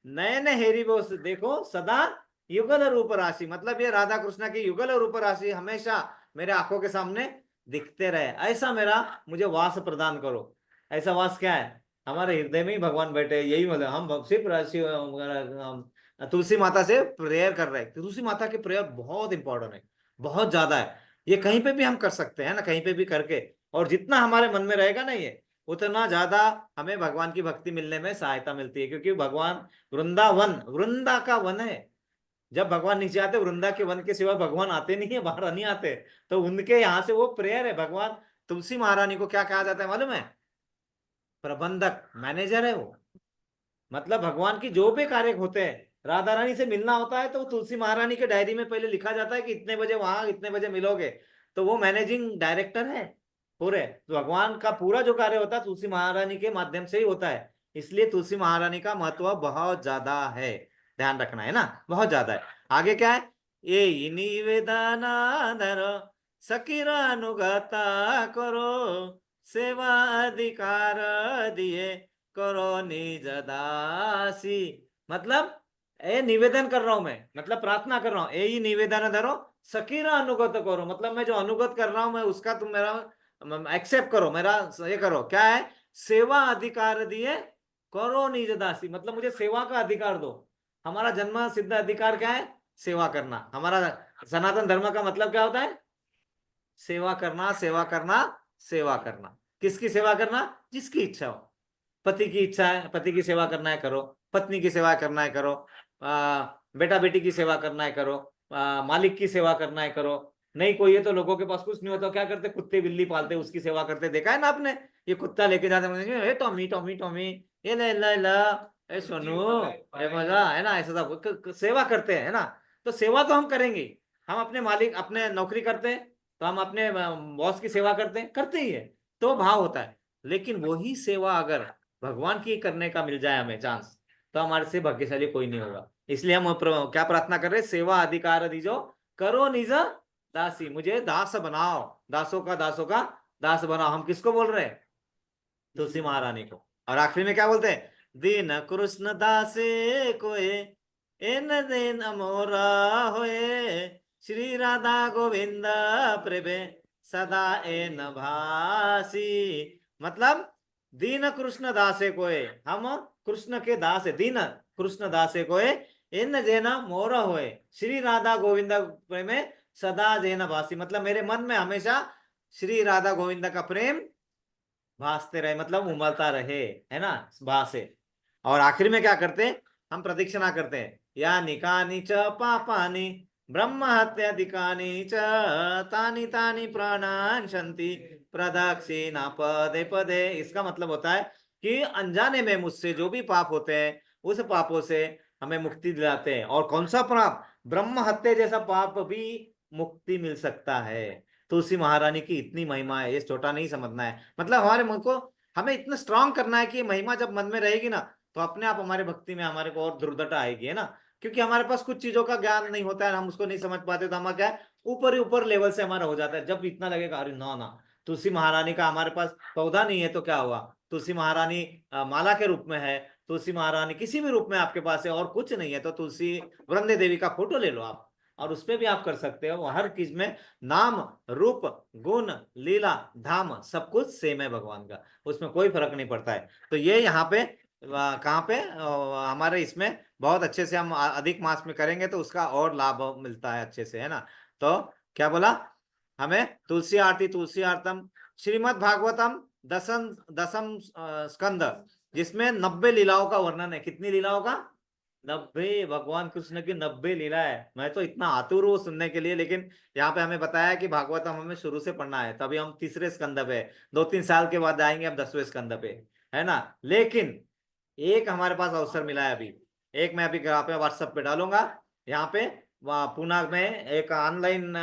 नयन हेरिबो, देखो सदा युगल रूप राशि, मतलब ये राधा कृष्ण की युगल रूप राशि हमेशा मेरे आंखों के सामने दिखते रहे, ऐसा मेरा मुझे वास प्रदान करो। ऐसा वास क्या है? हमारे हृदय में ही भगवान बैठे, यही मतलब हम सिर्फ तुलसी माता से प्रेयर कर रहे हैं। तुलसी माता की प्रेयर बहुत इंपॉर्टेंट है, बहुत ज्यादा है। ये कहीं पे भी हम कर सकते हैं ना, कहीं पे भी करके, और जितना हमारे मन में रहेगा ना ये, उतना ज्यादा हमें भगवान की भक्ति मिलने में सहायता मिलती है। क्योंकि भगवान वृंदावन, वृंदा का वन है। जब भगवान नीचे आते, वृंदा के वन के सिवा भगवान आते नहीं है, बाहर नहीं आते। तो उनके यहाँ से वो प्रेयर है। भगवान तुलसी महारानी को क्या कहा जाता है मालूम है? प्रबंधक, मैनेजर है वो। मतलब भगवान की जो भी कार्य होते हैं, राधा रानी से मिलना होता है तो तुलसी महारानी के डायरी में पहले लिखा जाता है कि इतने बजे वहां, इतने बजे मिलोगे। तो वो मैनेजिंग डायरेक्टर है पूरे, तो भगवान का पूरा जो कार्य होता है तुलसी महारानी के माध्यम से ही होता है। इसलिए तुलसी महारानी का महत्व बहुत ज्यादा है, ध्यान रखना है ना, बहुत ज्यादा है। आगे क्या है, ये निवेदन धरो सकीर अनुगता करो, सेवा अधिकार दिए करो निज दासी। मतलब ए निवेदन कर रहा हूं मैं, मतलब प्रार्थना कर रहा हूं, ए ही निवेदन धरो सकीर अनुगत करो, मतलब मैं जो अनुगत कर रहा हूं मैं उसका तुम मेरा एक्सेप्ट करो, मेरा ये करो, क्या है, सेवा अधिकार दिए करो निज दासी, मतलब मुझे सेवा का अधिकार दो। हमारा जन्म सिद्ध अधिकार क्या है, सेवा करना। हमारा सनातन धर्म का मतलब क्या होता है, सेवा करना, सेवा करना, सेवा करना। किसकी सेवा करना, जिसकी इच्छा हो। पति की इच्छा है, पति की सेवा करना है करो, पत्नी की सेवा करना है करो, बेटा बेटी की सेवा करना है करो, मालिक की सेवा करना है करो। नहीं कोई है तो लोगों के पास कुछ नहीं होता, क्या करते, कुत्ते बिल्ली पालते उसकी सेवा करते, देखा है ना आपने, ये कुत्ता लेके जाते, ए टॉमी टॉमी टॉमी, ये ले ला ला, ए सोनू, ए मजा है ना, ऐसा सब सेवा करते हैं, है ना। तो सेवा तो हम करेंगे, हम अपने मालिक, अपने नौकरी करते हैं तो हम अपने बॉस की सेवा करते ही है, तो भाव होता है। लेकिन वही सेवा अगर भगवान की करने का मिल जाए हमें चांस, तो हमारे से भाग्यशाली कोई नहीं होगा। इसलिए हम क्या प्रार्थना कर रहे हैं, सेवा अधिकार दीजो करो निज दासी, मुझे दास बनाओ, दासों का दास बनाओ। हम किसको बोल रहे हैं, तुलसी महारानी को। और आखिरी में क्या बोलते हैं, दीन कृष्ण दासे कोए एन दिन मोरा होए, श्री राधा गोविंद प्रेमे सदा एन भासी। मतलब दीन कृष्ण दासे कोए, हम कृष्ण के दास है, दीन कृष्ण दासे कोए इन जेना मोर होए, श्री राधा गोविंद प्रेमे सदा जेना भासी, मतलब मेरे मन में हमेशा श्री राधा गोविंद का प्रेम भासते रहे, मतलब उमलता रहे, है ना, भासे। और आखिर में क्या करते हैं, हम प्रदक्षिणा करते हैं, या निकानी च पापानि ब्रह्म हत्याधिकानि च तानि तानि प्राणान शंति प्रदक्षिणा पदे पदे। इसका मतलब होता है कि अनजाने में मुझसे जो भी पाप होते हैं उस पापों से हमें मुक्ति दिलाते हैं। और कौन सा पाप, ब्रह्म हत्या जैसा पाप भी मुक्ति मिल सकता है। तुलसी महारानी की इतनी महिमा है, ये छोटा नहीं समझना है। मतलब हमारे मन को, हमें इतना स्ट्रांग करना है कि ये महिमा जब मन में रहेगी ना, तो अपने आप हमारे भक्ति में हमारे को और दृढ़ता आएगी, है ना। क्योंकि हमारे पास कुछ चीजों का ज्ञान नहीं होता है, हम उसको नहीं समझ पाते, तो हमारा क्या है, ऊपर ही ऊपर लेवल से हमारा हो जाता है। जब इतना लगेगा अरे ना ना, तुलसी महारानी का हमारे पास पौधा नहीं है तो क्या हुआ, तुलसी महारानी माला के रूप में है, तुलसी महारानी किसी भी रूप में आपके पास है और कुछ नहीं है, तो तुलसी वृंदे देवी का फोटो ले लो आप, और उस पर भी आप कर सकते हो। हर चीज में नाम रूप गुण लीला धाम सब कुछ सेम है भगवान का, उसमें कोई फर्क नहीं पड़ता है। तो ये यहाँ पे कहाँ पे हमारे इसमें बहुत अच्छे से हम अधिक मास में करेंगे तो उसका और लाभ मिलता है अच्छे से, है ना। तो क्या बोला, हमें तुलसी आरती, तुलसी आरतम, श्रीमद् भागवतम दसम दसम स्कंद, जिसमें 90 लीलाओं का वर्णन है। कितनी लीलाओं का, 90, भगवान कृष्ण की 90 लीला है। मैं तो इतना आतुर हूँ सुनने के लिए, लेकिन यहाँ पे हमें बताया कि भागवतम हमें शुरू से पढ़ना है, तभी हम तीसरे स्कंद पे, 2-3 साल के बाद आएंगे हम 10वें स्कंद पे, है ना। लेकिन एक हमारे पास अवसर मिला है अभी, एक मैं अभी यहाँ पे व्हाट्सएप पे डालूंगा, यहाँ पे पुणे में एक ऑनलाइन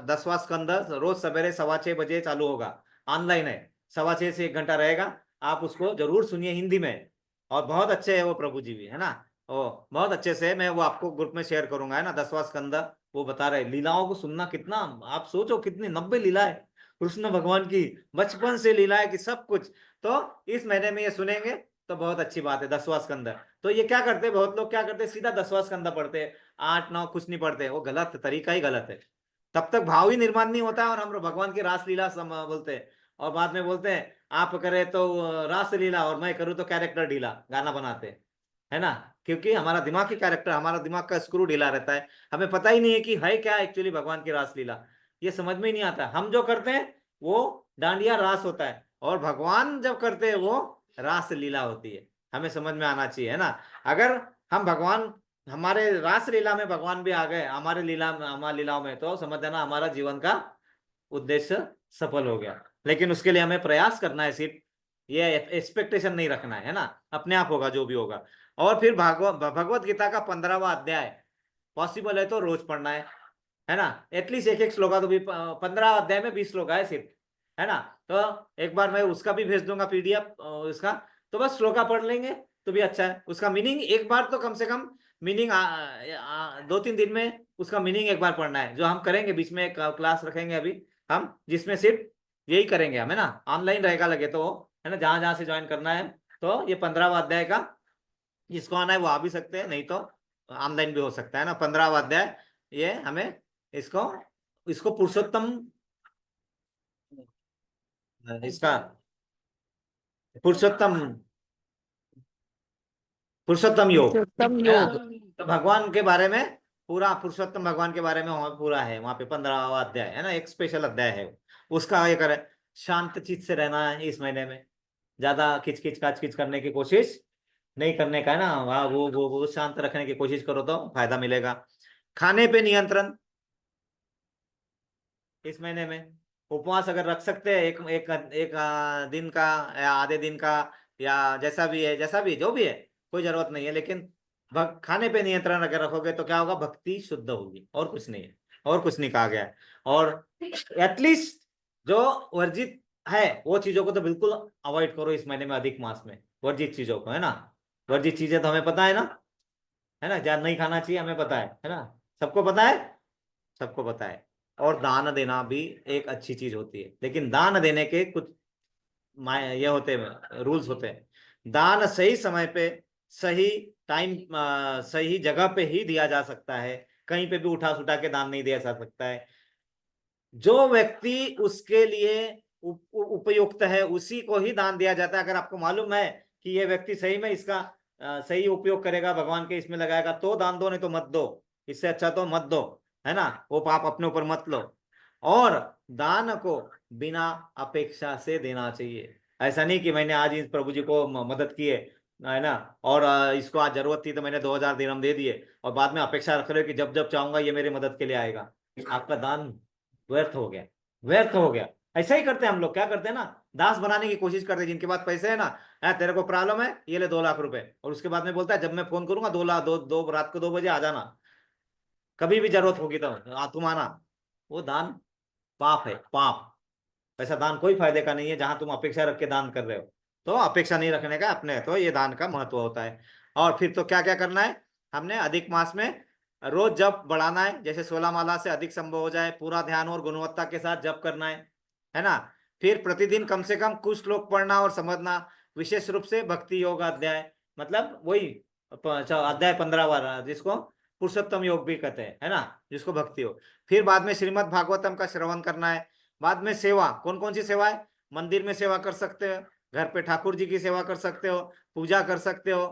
10वां स्कंद रोज सवेरे 6:15 चालू होगा, ऑनलाइन है, 6:15 से 1 घंटा रहेगा। आप उसको जरूर सुनिए हिंदी में, और बहुत अच्छे है वो प्रभु जी भी, है ना। ओ बहुत अच्छे से, मैं वो आपको ग्रुप में शेयर करूंगा, है ना, 10वां स्कंद वो बता रहे लीलाओं को सुनना। कितना, आप सोचो कितनी 90 लीला है कृष्ण भगवान की, बचपन से लीला है कि सब कुछ। तो इस महीने में ये सुनेंगे तो बहुत अच्छी बात है, 10वां स्कंद। तो ये क्या करते, बहुत लोग क्या करते, सीधा 10वां स्कंद पढ़ते, 8-9 कुछ नहीं पढ़ते, वो गलत तरीका ही गलत है। तब तक भाव ही निर्माण नहीं होता है, और हम भगवान की रासलीला बोलते हैं, और बाद में बोलते हैं आप करे तो रासलीला और मैं करूँ तो कैरेक्टर ढीला, गाना बनाते हैं, है ना। क्योंकि हमारा दिमाग की कैरेक्टर, हमारा दिमाग का स्क्रू ढीला रहता है, हमें पता ही नहीं है कि है क्या एक्चुअली भगवान की रासलीला, ये समझ में ही नहीं आता। हम जो करते हैं वो डांडिया रास होता है, और भगवान जब करते हैं वो रास लीला होती है, हमें समझ में आना चाहिए, है ना। अगर हम भगवान, हमारे रास लीला में भगवान भी आ गए हमारे लीला, हमारी लीलाओं में, तो समझ जाना हमारा जीवन का उद्देश्य सफल हो गया। लेकिन उसके लिए हमें प्रयास करना है सिर्फ, ये एक्सपेक्टेशन नहीं रखना है ना, अपने आप होगा जो भी होगा। और फिर भगवत गीता का 15वां अध्याय पॉसिबल है तो रोज पढ़ना है ना, एटलीस्ट एक एक श्लोका, तो भी 15 अध्याय में 20 श्लोका है सिर्फ, है ना। तो एक बार मैं उसका भी भेज दूंगा PDF उसका, तो बस श्लोका पढ़ लेंगे तो भी अच्छा है। उसका मीनिंग एक बार तो कम से कम मीनिंग 2-3 दिन में उसका मीनिंग एक बार पढ़ना है। जो हम करेंगे बीच में क्लास रखेंगे अभी हम, जिसमें सिर्फ यही करेंगे हम, है ना, ऑनलाइन रहेगा लगे तो, है ना, जहां जहां से ज्वाइन करना है। तो ये 15वां अध्याय का जिसको आना है वो आ भी सकते हैं, नहीं तो ऑनलाइन भी हो सकता है ना। 15वां अध्याय ये हमें इसको इसको पुरुषोत्तम, इसका पुरुषोत्तम पुरुषोत्तम योग, पुरुषोत्तम है ना। योग। तो भगवान के बारे में पूरा, पुरुषोत्तम भगवान के बारे में वहां पूरा है, वहां पे 15वां अध्याय है ना, एक स्पेशल अध्याय है उसका। ये करे शांत चित्त से रहना है इस महीने में, ज्यादा किचकिच काचकिच करने की कोशिश नहीं करने का, है ना। वहाँ वो शांत रखने की कोशिश करो तो फायदा मिलेगा। खाने पे नियंत्रण इस महीने में, उपवास अगर रख सकते हैं एक एक एक दिन का या आधे दिन का, या जैसा भी है, जैसा भी जो भी है, कोई जरूरत नहीं है, लेकिन खाने पे नियंत्रण अगर रखोगे तो क्या होगा, भक्ति शुद्ध होगी, और कुछ नहीं है, और कुछ नहीं कहा गया है। और एटलीस्ट जो वर्जित है वो चीजों को तो बिल्कुल अवॉइड करो इस महीने में, अधिक मास में वर्जित चीजों को, है ना। वर्जित चीजें तो हमें पता है ना, ज्यादा नहीं खाना चाहिए, हमें पता है ना, सबको पता है, सबको पता है। और दान देना भी एक अच्छी चीज होती है, लेकिन दान देने के कुछ ये होते हैं, रूल्स होते हैं। दान सही समय पे, सही टाइम, सही जगह पे ही दिया जा सकता है, कहीं पे भी उठा सुठा के दान नहीं दिया जा सकता है। जो व्यक्ति उसके लिए उपयुक्त है उसी को ही दान दिया जाता है। अगर आपको मालूम है कि ये व्यक्ति सही में इसका सही उपयोग करेगा, भगवान के इसमें लगाएगा, तो दान दो, नहीं तो मत दो, इससे अच्छा तो मत दो, है ना, वो पाप अपने ऊपर मत लो। और दान को बिना अपेक्षा से देना चाहिए। ऐसा नहीं कि मैंने आज इस प्रभु जी को मदद की है ना, और इसको आज जरूरत थी तो मैंने 2000 दिरहम दे दिए, और बाद में अपेक्षा रख रहे हो कि जब जब चाहूंगा ये मेरी मदद के लिए आएगा। आपका दान व्यर्थ हो गया, व्यर्थ हो गया। ऐसा ही करते हैं हम लोग, क्या करते हैं ना, दास बनाने की कोशिश करते हैं। जिनके पास पैसे है ना, तेरे को प्रॉब्लम है, ये ले 2 लाख रुपए, और उसके बाद में बोलता है जब मैं फोन करूंगा 2 लाख, रात को 2 बजे आ जाना, कभी भी जरूरत होगी तो तुम आना। वो दान पाप है, पाप। ऐसा दान कोई फायदे का नहीं है जहां तुम अपेक्षा रख के दान कर रहे हो। तो अपेक्षा नहीं रखने का अपने, तो ये दान का महत्व होता है। और फिर तो क्या क्या करना है हमने अधिक मास में, रोज जप बढ़ाना है, जैसे 16 माला से अधिक संभव हो जाए, पूरा ध्यान और गुणवत्ता के साथ जप करना है ना। फिर प्रतिदिन कम से कम कुछ श्लोक पढ़ना और समझना, विशेष रूप से भक्ति योग अध्याय, मतलब वही अध्याय 15वां जिसको पुरुषोत्तम योग भी कहते हैं, है ना, जिसको भक्ति योग। फिर बाद में श्रीमद् भागवतम का श्रवण करना है। बाद में सेवा, कौन कौन सी सेवा है, मंदिर में सेवा कर सकते हो, घर पे ठाकुर जी की सेवा कर सकते हो, पूजा कर सकते हो,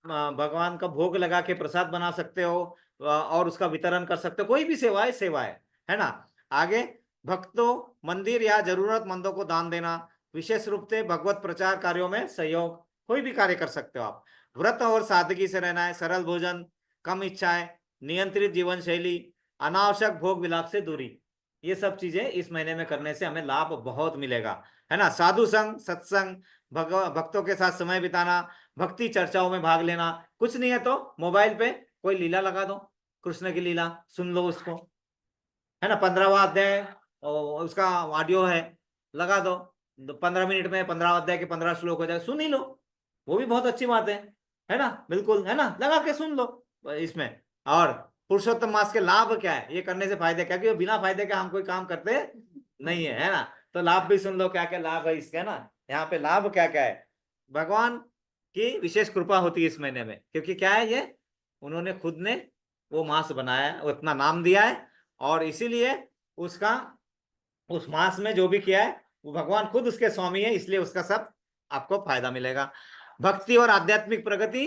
भगवान का भोग लगा के प्रसाद बना सकते हो, और उसका वितरण कर सकते हो। कोई भी सेवा है, सेवा है ना। आगे भक्तों, मंदिर या जरूरतमंदों को दान देना, विशेष रूप से भगवत प्रचार कार्यों में सहयोग, कोई भी कार्य कर सकते हो आप। व्रत और सादगी से रहना है, सरल भोजन, कम इच्छाएं, नियंत्रित जीवन शैली, अनावश्यक भोग विलाप से दूरी। ये सब चीजें इस महीने में करने से हमें लाभ बहुत मिलेगा, है ना। साधु संग, सत्संग, भक्तों के साथ समय बिताना, भक्ति चर्चाओं में भाग लेना। कुछ नहीं है तो मोबाइल पे कोई लीला लगा दो, कृष्ण की लीला सुन लो उसको, है ना। 15वां अध्याय उसका ऑडियो है, लगा दो, 15 मिनट में 15 अध्याय के 15 श्लोक हो जाए, सुन ही लो, वो भी बहुत अच्छी बात है ना, बिल्कुल, है ना, लगा के सुन लो इसमें। और पुरुषोत्तम मास के लाभ क्या है, ये करने से फायदे क्या, क्योंकि बिना फायदे के हम कोई काम करते नहीं है ना। तो लाभ भी सुन लो, क्या क्या लाभ है इसका, है ना। यहाँ पे लाभ क्या क्या है, भगवान की विशेष कृपा होती है इस महीने में, क्योंकि क्या है, ये उन्होंने खुद ने वो मास बनाया है, उतना नाम दिया है, और इसीलिए उसका, उस मास में जो भी किया है वो भगवान खुद उसके स्वामी है, इसलिए उसका सब आपको फायदा मिलेगा। भक्ति और आध्यात्मिक प्रगति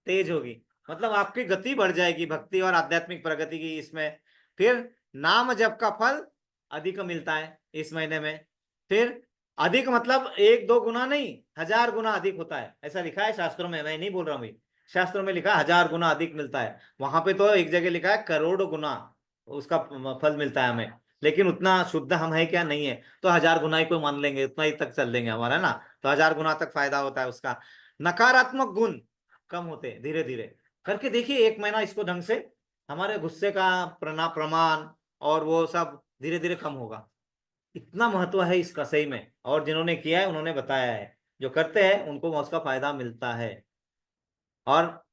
तेज होगी, मतलब आपकी गति बढ़ जाएगी भक्ति और आध्यात्मिक प्रगति की इसमें। फिर नाम जप का फल अधिक मिलता है इस महीने में। फिर अधिक मतलब 1-2 गुना नहीं, 1000 गुना अधिक होता है, ऐसा लिखा है शास्त्रों में, मैं नहीं बोल रहा हूँ भाई, शास्त्रों में लिखा है 1000 गुना अधिक मिलता है। वहां पे तो एक जगह लिखा है करोड़ गुना उसका फल मिलता है हमें, लेकिन उतना शुद्ध हम है क्या, नहीं है, तो 1000 गुना ही कोई मान लेंगे, उतना ही तक चल देंगे हमारा, है ना। तो 1000 गुना तक फायदा होता है उसका। नकारात्मक गुण कम होते धीरे धीरे। करके देखिए 1 महीना इसको ढंग से, हमारे गुस्से का प्रमाण और वो सब धीरे धीरे कम होगा। इतना महत्व है इसका सही में, और जिन्होंने किया है उन्होंने बताया है, जो करते हैं उनको उसका फायदा मिलता है। और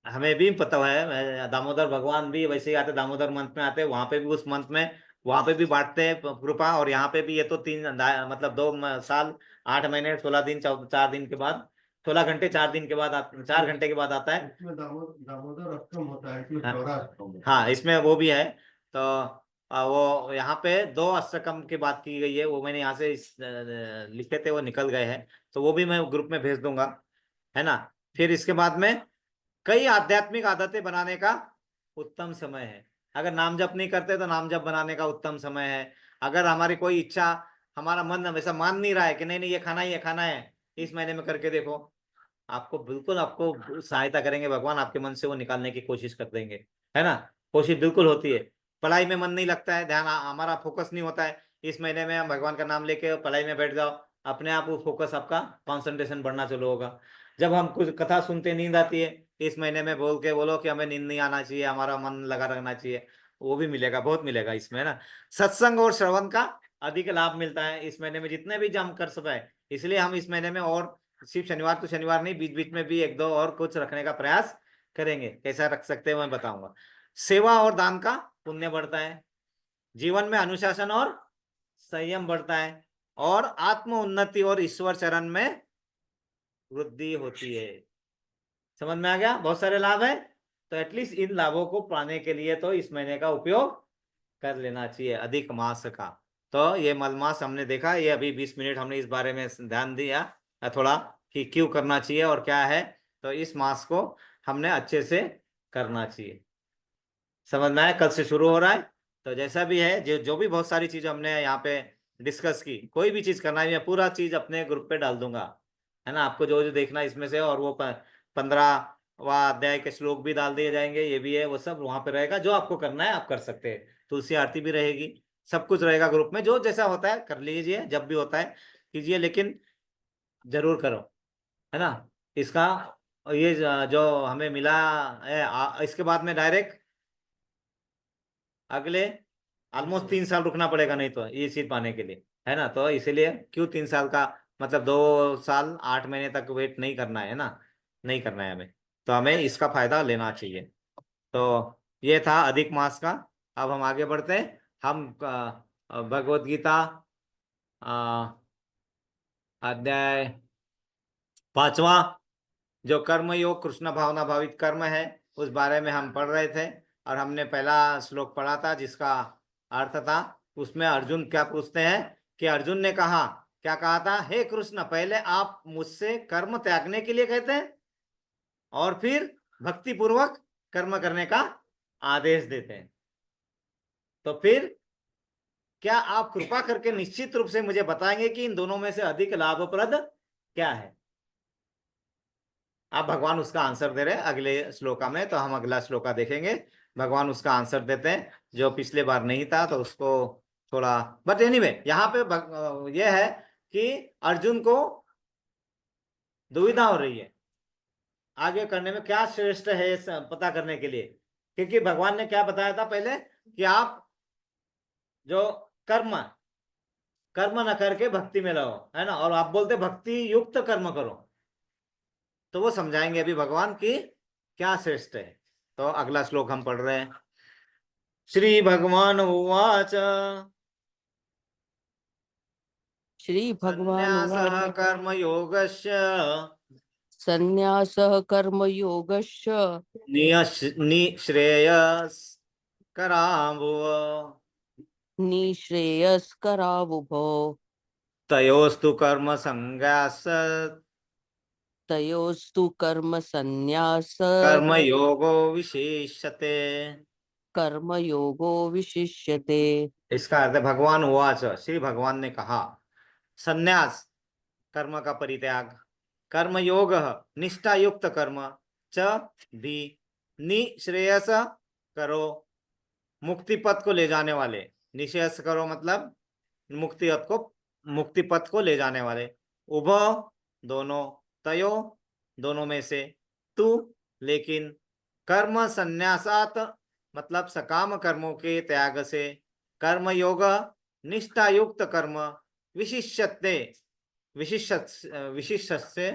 हमें भी पता है, दामोदर भगवान भी वैसे ही आते, दामोदर मंथ में आते हैं, वहां पे भी उस मंथ में वहां पे भी बांटते हैं कृपा। और यहाँ पे भी ये तो मतलब 2 साल 8 महीने 16 दिन 4 दिन के बाद, 16 घंटे 4 दिन के बाद 4 घंटे के बाद आता है। इसमें दामोदर अष्टम होता है, इसमें हाँ, चौरा अष्टम होता हाँ इसमें वो भी है। तो वो यहाँ पे 2 अष्टकम की बात की गई है, वो मैंने यहाँ से लिखे थे, वो निकल गए हैं, तो वो भी मैं ग्रुप में भेज दूंगा, है ना। फिर इसके बाद में कई आध्यात्मिक आदतें बनाने का उत्तम समय है। अगर नाम जप नहीं करते तो नाम जप बनाने का उत्तम समय है। अगर हमारी कोई इच्छा, हमारा मन वैसा मान नहीं रहा है कि नहीं नहीं ये खाना ही है, खाना है, इस महीने में करके देखो, आपको बिल्कुल आपको सहायता करेंगे भगवान, आपके मन से वो निकालने की कोशिश कर देंगे, है ना। कोशिश बिल्कुल होती है। पढ़ाई में मन नहीं लगता है, ध्यान हमारा फोकस नहीं होता है, इस महीने में हम भगवान का नाम लेके पढ़ाई में बैठ जाओ, अपने आप वो फोकस आपका कंसंट्रेशन बढ़ना चालू होगा। जब हम कुछ कथा सुनते नींद आती है, इस महीने में बोल के बोलो कि हमें नींद नहीं आना चाहिए, हमारा मन लगा रहना चाहिए, वो भी मिलेगा, बहुत मिलेगा इसमें, है ना। सत्संग और श्रवण का अधिक लाभ मिलता है इस महीने में, जितने भी जम कर सके। इसलिए हम इस महीने में, और सिर्फ शनिवार तो शनिवार नहीं, बीच बीच में भी 1-2 और कुछ रखने का प्रयास करेंगे। कैसा रख सकते हैं मैं बताऊंगा। सेवा और दान का पुण्य बढ़ता है, जीवन में अनुशासन और संयम बढ़ता है, और आत्म उन्नति और ईश्वर चरण में वृद्धि होती है। समझ में आ गया, बहुत सारे लाभ है। तो एटलीस्ट इन लाभों को पाने के लिए तो इस महीने का उपयोग कर लेना चाहिए, अधिक मास का। तो ये मलमास हमने देखा, ये अभी 20 मिनट हमने इस बारे में ध्यान दिया थोड़ा, कि क्यों करना चाहिए और क्या है। तो इस मास को हमने अच्छे से करना चाहिए। समझ में आया, कल से शुरू हो रहा है। तो जैसा भी है, जो जो भी बहुत सारी चीज हमने यहाँ पे डिस्कस की, कोई भी चीज करना है, मैं पूरा चीज अपने ग्रुप पे डाल दूंगा, है ना। आपको जो जो देखना है इसमें से, और वो 15वां अध्याय के श्लोक भी डाल दिए जाएंगे, ये भी है, वो सब वहां पे रहेगा। जो आपको करना है आप कर सकते हैं, तुलसी आरती भी रहेगी, सब कुछ रहेगा ग्रुप में। जो जैसा होता है कर लीजिए, जब भी होता है कीजिए, लेकिन जरूर करो, है ना। इसका ये जो हमें मिला है, इसके बाद में डायरेक्ट अगले ऑलमोस्ट 3 साल रुकना पड़ेगा, नहीं तो ये चीज पाने के लिए, है ना। तो इसीलिए क्यों 3 साल का, मतलब 2 साल 8 महीने तक वेट नहीं करना है ना, नहीं करना है हमें। तो हमें इसका फायदा लेना चाहिए। तो ये था अधिक मास का। अब हम आगे बढ़ते हैं। हम भगवत गीता अध्याय 5वां, जो कर्म योग कृष्ण भावना भावित कर्म है, उस बारे में हम पढ़ रहे थे। और हमने पहला श्लोक पढ़ा था जिसका अर्थ था, उसमें अर्जुन क्या पूछते हैं, कि अर्जुन ने कहा, क्या कहा था, हे कृष्ण, पहले आप मुझसे कर्म त्यागने के लिए कहते हैं और फिर भक्ति पूर्वक कर्म करने का आदेश देते हैं, तो फिर क्या आप कृपा करके निश्चित रूप से मुझे बताएंगे कि इन दोनों में से अधिक लाभप्रद क्या है। आप भगवान उसका आंसर दे रहे हैं अगले श्लोका में, तो हम अगला श्लोका देखेंगे, भगवान उसका आंसर देते हैं, जो पिछले बार नहीं था तो उसको थोड़ा। बट एनीवे यहाँ पे यह है कि अर्जुन को दुविधा हो रही है आगे करने में क्या श्रेष्ठ है, पता करने के लिए। क्योंकि भगवान ने क्या बताया था पहले, कि आप जो कर्म कर्म न करके भक्ति में रहो, है ना, और आप बोलते भक्ति युक्त कर्म करो। तो वो समझाएंगे अभी भगवान की क्या श्रेष्ठ है। तो अगला श्लोक हम पढ़ रहे हैं। श्री भगवान उवाच श्री भगवान संन्यासः उवाच कर्मयोगस्य संन्यासः कर्मयोगश्च निःश्रेयस्करावुः निःश्रेयस्करावुभौ तयोस्तु कर्म संन्यास तयोस्तु कर्म संन्यास कर्मयोगो विशेष्यते। कर्मयोगो विशिष्यते। इसका अर्थ है, भगवान उवाच, श्री भगवान ने कहा, संन्यास कर्म का परित्याग, कर्मयोग निष्ठा युक्त कर्म, च भी निश्रेयस करो, मुक्ति पथ को ले जाने वाले, निश्रेयस करो मतलब मुक्ति पथ को ले जाने वाले, उभो दोनों, तयो दोनों में से, तू लेकिन, कर्म संन्यासात मतलब सकाम कर्मों के त्याग से, कर्म योग निष्ठा युक्त कर्म, विशिष्यते विशिष्ट से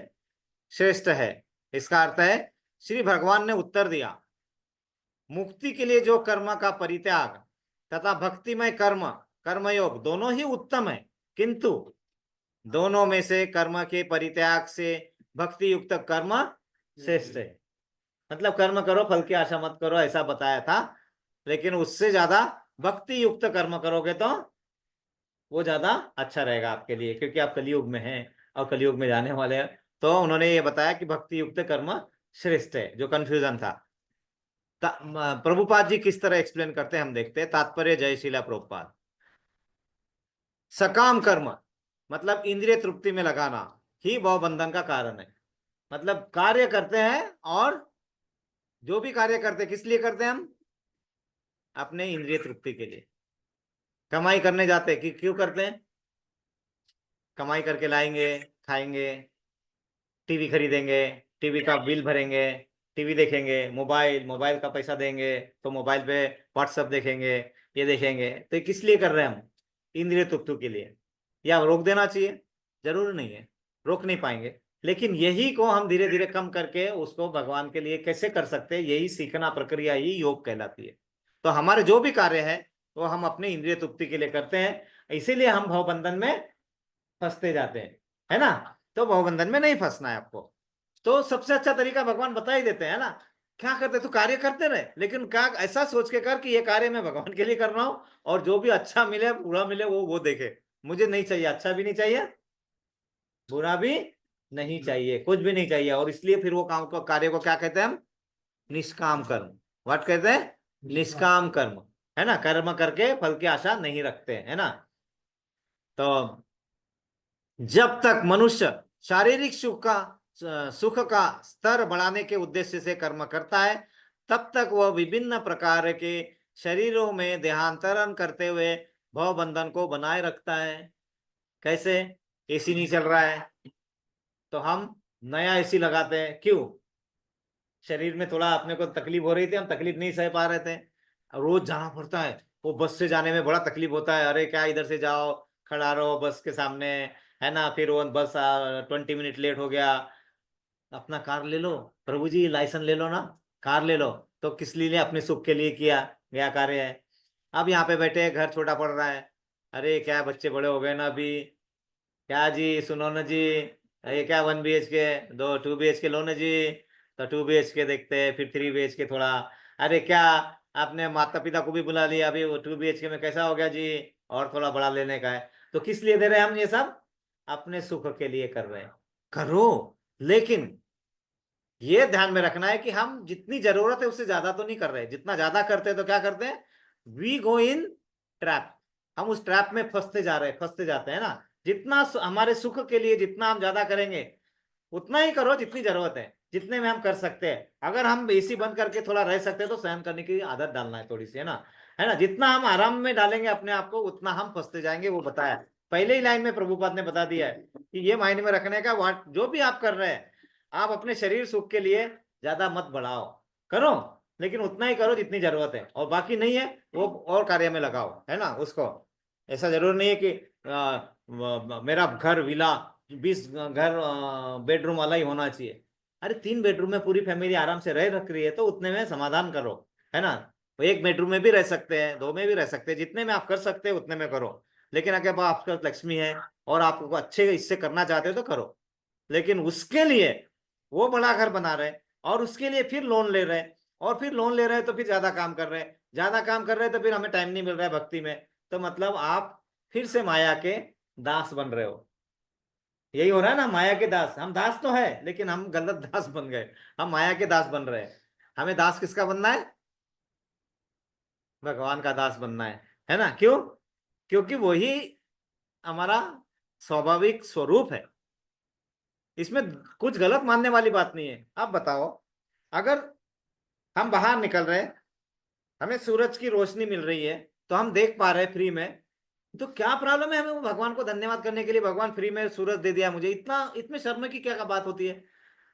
श्रेष्ठ है। इसका अर्थ है श्री भगवान ने उत्तर दिया, मुक्ति के लिए जो कर्म का परित्याग तथा भक्तिमय कर्म कर्मयोग दोनों ही उत्तम है, किंतु दोनों में से कर्म के परित्याग से भक्ति युक्त कर्म श्रेष्ठ है। मतलब कर्म करो फल की आशा मत करो ऐसा बताया था, लेकिन उससे ज्यादा भक्ति युक्त कर्म करोगे तो वो ज्यादा अच्छा रहेगा आपके लिए, क्योंकि आप कलयुग में हैं और कलयुग में जाने वाले हैं। तो उन्होंने ये बताया कि भक्ति युक्त कर्म श्रेष्ठ है, जो कंफ्यूजन था। प्रभुपाद जी किस तरह एक्सप्लेन करते हैं हम देखते हैं। तात्पर्य जय शिला प्रभुपाद। सकाम कर्म मतलब इंद्रिय तृप्ति में लगाना ही भव बंधन का कारण है। मतलब कार्य करते हैं, और जो भी कार्य करते हैं किस लिए करते हैं हम? अपने इंद्रिय तृप्ति के लिए। कमाई करने जाते हैं कि क्यों करते हैं? कमाई करके लाएंगे, खाएंगे, टीवी खरीदेंगे, टीवी का बिल भरेंगे, टीवी देखेंगे, मोबाइल का पैसा देंगे तो मोबाइल पे व्हाट्सएप देखेंगे, ये देखेंगे। तो ये किस लिए कर रहे हैं हम? इंद्रिय तृप्ति के लिए। या रोक देना चाहिए? जरूर नहीं है, रोक नहीं पाएंगे। लेकिन यही को हम धीरे धीरे कम करके उसको भगवान के लिए कैसे कर सकते हैं, यही सीखना प्रक्रिया ही योग कहलाती है। तो हमारे जो भी कार्य है वो हम अपने इंद्रिय तृप्ति के लिए करते हैं, इसीलिए हम भवबंधन में फंसते जाते हैं, है ना। तो भवबंधन में नहीं फंसना है आपको। तो सबसे अच्छा तरीका भगवान बता ही देते हैं ना। क्या करते? तो कार्य करते रहे, लेकिन क्या ऐसा सोच के कर कि ये कार्य मैं भगवान के लिए कर रहा हूं, और जो भी अच्छा मिले बुरा मिले वो देखे। मुझे नहीं चाहिए, अच्छा भी नहीं चाहिए, बुरा भी नहीं चाहिए, कुछ भी नहीं चाहिए। और इसलिए फिर वो काम को, कार्य को क्या कहते हैं हम? निष्काम कर्म। व्हाट कहते हैं? निष्काम कर्म, है ना। कर्म करके फल की आशा नहीं रखते, है ना। तो जब तक मनुष्य शारीरिक सुख का स्तर बढ़ाने के उद्देश्य से कर्म करता है, तब तक वह विभिन्न प्रकार के शरीरों में देहांतरण करते हुए भव बंधन को बनाए रखता है। कैसे? एसी नहीं चल रहा है तो हम नया एसी लगाते हैं, क्यों? शरीर में थोड़ा अपने को तकलीफ हो रही थी, हम तकलीफ नहीं सह पा रहे थे, रोज जाना पड़ता है। वो बस से जाने में बड़ा तकलीफ होता है, अरे क्या इधर से जाओ, खड़ा रहो बस के सामने, है ना। फिर वो बस 20 मिनट लेट हो गया, अपना कार ले लो, प्रभु जी लाइसेंस ले लो ना, कार ले लो। तो किस लिए? अपने सुख के लिए किया गया कार्य है। अब यहाँ पे बैठे, घर छोटा पड़ रहा है, अरे क्या बच्चे बड़े हो गए ना अभी, क्या जी सुनो ना जी, ये क्या 1 BHK, दो 2 BHK लो ना जी। तो 2 BHK देखते हैं, फिर 3 BHK थोड़ा, अरे क्या आपने माता पिता को भी बुला लिया, अभी वो 2 BHK में कैसा हो गया जी, और थोड़ा बड़ा लेने का है। तो किस लिए दे रहे हैं हम ये सब? अपने सुख के लिए कर रहे हैं। करो, लेकिन ये ध्यान में रखना है कि हम जितनी जरूरत है उससे ज्यादा तो नहीं कर रहे। जितना ज्यादा करते हैं तो क्या करते हैं? We go in trap. हम उस ट्रैप में फंसते जाते हैं ना। जितना हमारे सुख के लिए जितना हम ज्यादा करेंगे, उतना ही करो जितनी जरूरत है, जितने में हम कर सकते हैं। अगर हम एसी बंद करके थोड़ा रह सकते हैं तो सहन करने की आदत डालना है थोड़ी सी, है ना। है ना, जितना हम आराम में डालेंगे अपने आप को उतना हम फंसते जाएंगे। वो बताया पहले ही लाइन में, प्रभुपाद ने बता दिया है कि ये मायने में रखने का, जो भी आप कर रहे हैं, आप अपने शरीर सुख के लिए ज्यादा मत बढ़ाओ, करो, लेकिन उतना ही करो जितनी जरूरत है, और बाकी नहीं है वो और कार्य में लगाओ, है ना उसको। ऐसा जरूर नहीं है कि मेरा घर विला 20 घर बेडरूम वाला ही होना चाहिए। अरे 3 बेडरूम में पूरी फैमिली आराम से रह रख रही है तो उतने में समाधान करो, है ना। वो 1 बेडरूम में भी रह सकते हैं, 2 में भी रह सकते हैं, जितने में आप कर सकते हैं उतने में करो। लेकिन अगर आपका लक्ष्मी है और आपको अच्छे इससे करना चाहते हो तो करो, लेकिन उसके लिए वो बड़ा घर बना रहे, और उसके लिए फिर लोन ले रहे, और फिर लोन ले रहे तो फिर ज्यादा काम कर रहे हैं, ज्यादा काम कर रहे हैं तो फिर हमें टाइम नहीं मिल रहा है भक्ति में। तो मतलब आप फिर से माया के दास बन रहे हो। यही हो रहा है ना, माया के दास। हम दास तो है लेकिन हम गलत दास बन गए, हम माया के दास बन रहे हैं। हमें दास किसका बनना है? भगवान का दास बनना है ना। क्यों? क्योंकि वही हमारा स्वाभाविक स्वरूप है। इसमें कुछ गलत मानने वाली बात नहीं है। आप बताओ, अगर हम बाहर निकल रहे हैं, हमें सूरज की रोशनी मिल रही है तो हम देख पा रहे हैं फ्री में, तो क्या प्रॉब्लम है हमें भगवान को धन्यवाद करने के लिए? भगवान फ्री में सूरज दे दिया मुझे, इतना इसमें शर्म की क्या बात होती है?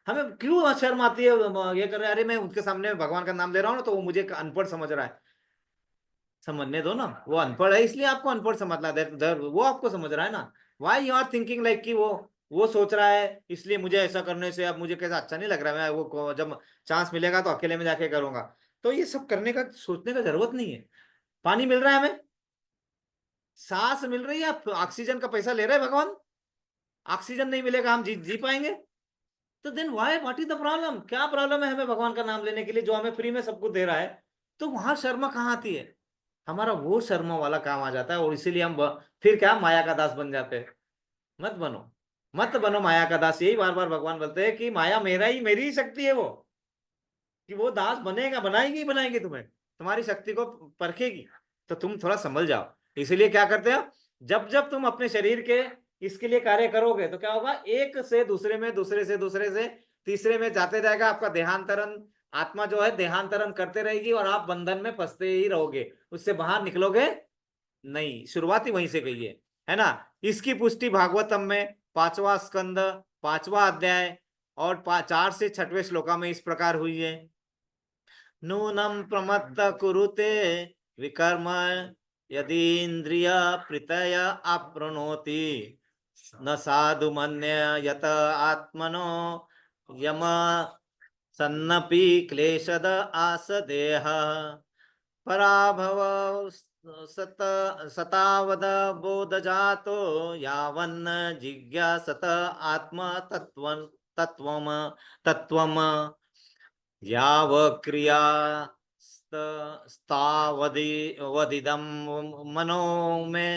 हमें क्यों शर्म आती है? ये कर रहे हैं, अरे मैं उनके सामने भगवान का नाम ले रहा हूँ ना, तो वो मुझे अनपढ़ समझ रहा है। समझने दो ना, वो अनपढ़ है इसलिए आपको अनपढ़ समझ रहा है, वो आपको समझ रहा है ना। Why you are thinking like कि वो सोच रहा है इसलिए मुझे ऐसा करने से अब मुझे कैसा अच्छा नहीं लग रहा है, मैं वो जब चांस मिलेगा तो अकेले में जाके करूंगा। तो ये सब करने का सोचने का जरूरत नहीं है। पानी मिल रहा है हमें, सांस मिल रही है, ऑक्सीजन का पैसा ले रहे हैं भगवान। ऑक्सीजन नहीं मिलेगा हम जी पाएंगे? तो then why, what is the problem? क्या प्रॉब्लम है हमें भगवान का नाम लेने के लिए, जो हमें फ्री में सब कुछ दे रहा है? तो वहां शर्मा कहाँ आती है? हमारा वो शर्मा वाला काम आ जाता है, और इसीलिए हम फिर क्या माया का दास बन जाते हैं। मत बनो, मत बनो माया का दास। यही बार बार भगवान बोलते हैं कि माया मेरी ही शक्ति है वो, कि वो दास बनेगा, बनाएगी ही बनाएगी तुम्हें, तुम्हारी शक्ति को परखेगी। तो तुम थोड़ा संभल जाओ। इसीलिए क्या करते हो, जब जब तुम अपने शरीर के इसके लिए कार्य करोगे तो क्या होगा, एक से दूसरे में, दूसरे से दूसरे से तीसरे में जाते जाएगा आपका देहांतरण। आत्मा जो है देहांतरण करते रहेगी, और आप बंधन में फंसते ही रहोगे, उससे बाहर निकलोगे नहीं। शुरुआत ही वहीं से गई है ना। इसकी पुष्टि भागवतम में 5वां स्कंद 5वां अध्याय और 4 से 6वें श्लोका में इस प्रकार हुई है। नूनं प्रमत्त कुरुते विकर्म यदि इंद्रिय प्रत्यय आप्नोति न साधु मन्य यत आत्मनो यम सन्नपि क्लेशद आस देह पराभव सत सतावद बोध जातो यावन्न जिज्ञासत आत्म तत्वम तत्वम याव क्रिया वदिदम मनो में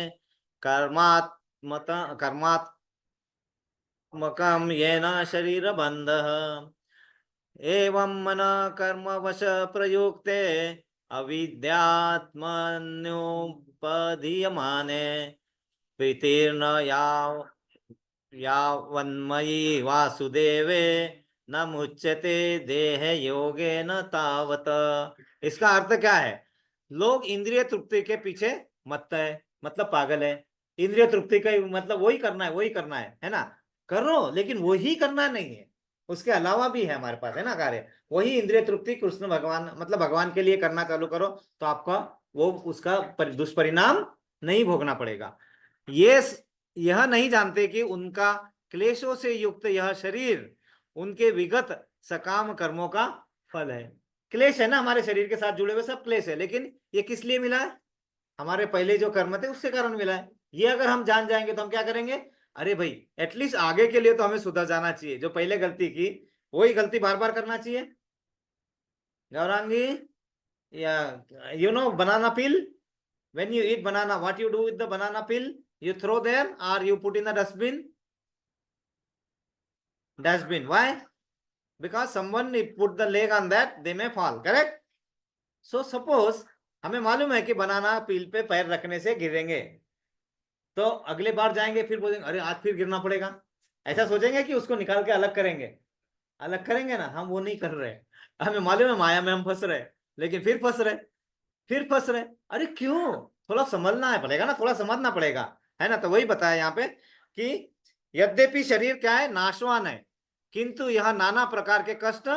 कर्मात्मत कर्मात्मकम येन शरीर बंध एवं मन कर्म वश प्रयुक्ते अविद्यात्मन्युपधीयमाने प्रीतिर्न यावन्मयी वासुदेवे न मुच्यते देह योगे न तावत। इसका अर्थ क्या है? लोग इंद्रिय तृप्ति के पीछे मत है, मतलब पागल है। इंद्रिय तृप्ति का मतलब वही करना है, वही करना है ना। करो, लेकिन वही करना नहीं है, उसके अलावा भी है हमारे पास, है ना कार्य। वही इंद्रिय तृप्ति कृष्ण भगवान, मतलब भगवान के लिए करना चालू करो, तो आपका वो उसका दुष्परिणाम नहीं भोगना पड़ेगा। ये यह नहीं जानते कि उनका क्लेशों से युक्त यह शरीर उनके विगत सकाम कर्मों का फल है। क्लेश है ना हमारे शरीर के साथ जुड़े हुए, सब क्लेश है, लेकिन ये किस लिए मिला है? हमारे पहले जो कर्म थे उसके कारण मिला है। ये अगर हम जान जाएंगे तो हम क्या करेंगे, अरे भाई एटलीस्ट आगे के लिए तो हमें सुधर जाना चाहिए, जो पहले गलती की वही गलती बार बार करना चाहिए। गौरांगी, या बनाना peel, when you eat banana, what you do with the banana peel? You throw there or you put in the dustbin. Why? Because someone put the leg on that, they may fall, correct? So suppose हमें मालूम है कि बनाना पील पे पैर रखने से गिरेंगे, तो अगले बार जाएंगे फिर बोलेंगे अरे आज फिर गिरना पड़ेगा। ऐसा सोचेंगे कि उसको निकाल के अलग करेंगे? अलग करेंगे ना, हम वो नहीं कर रहे। हमें मालूम है माया में हम फंस रहे, लेकिन फिर फंस रहे। अरे क्यों? थोड़ा समझना है पड़ेगा ना, थोड़ा समझना पड़ेगा, है ना। तो वही बताया यहाँ पे कि यद्यपि शरीर क्या है, नाशवान है, किंतु यह नाना प्रकार के कष्ट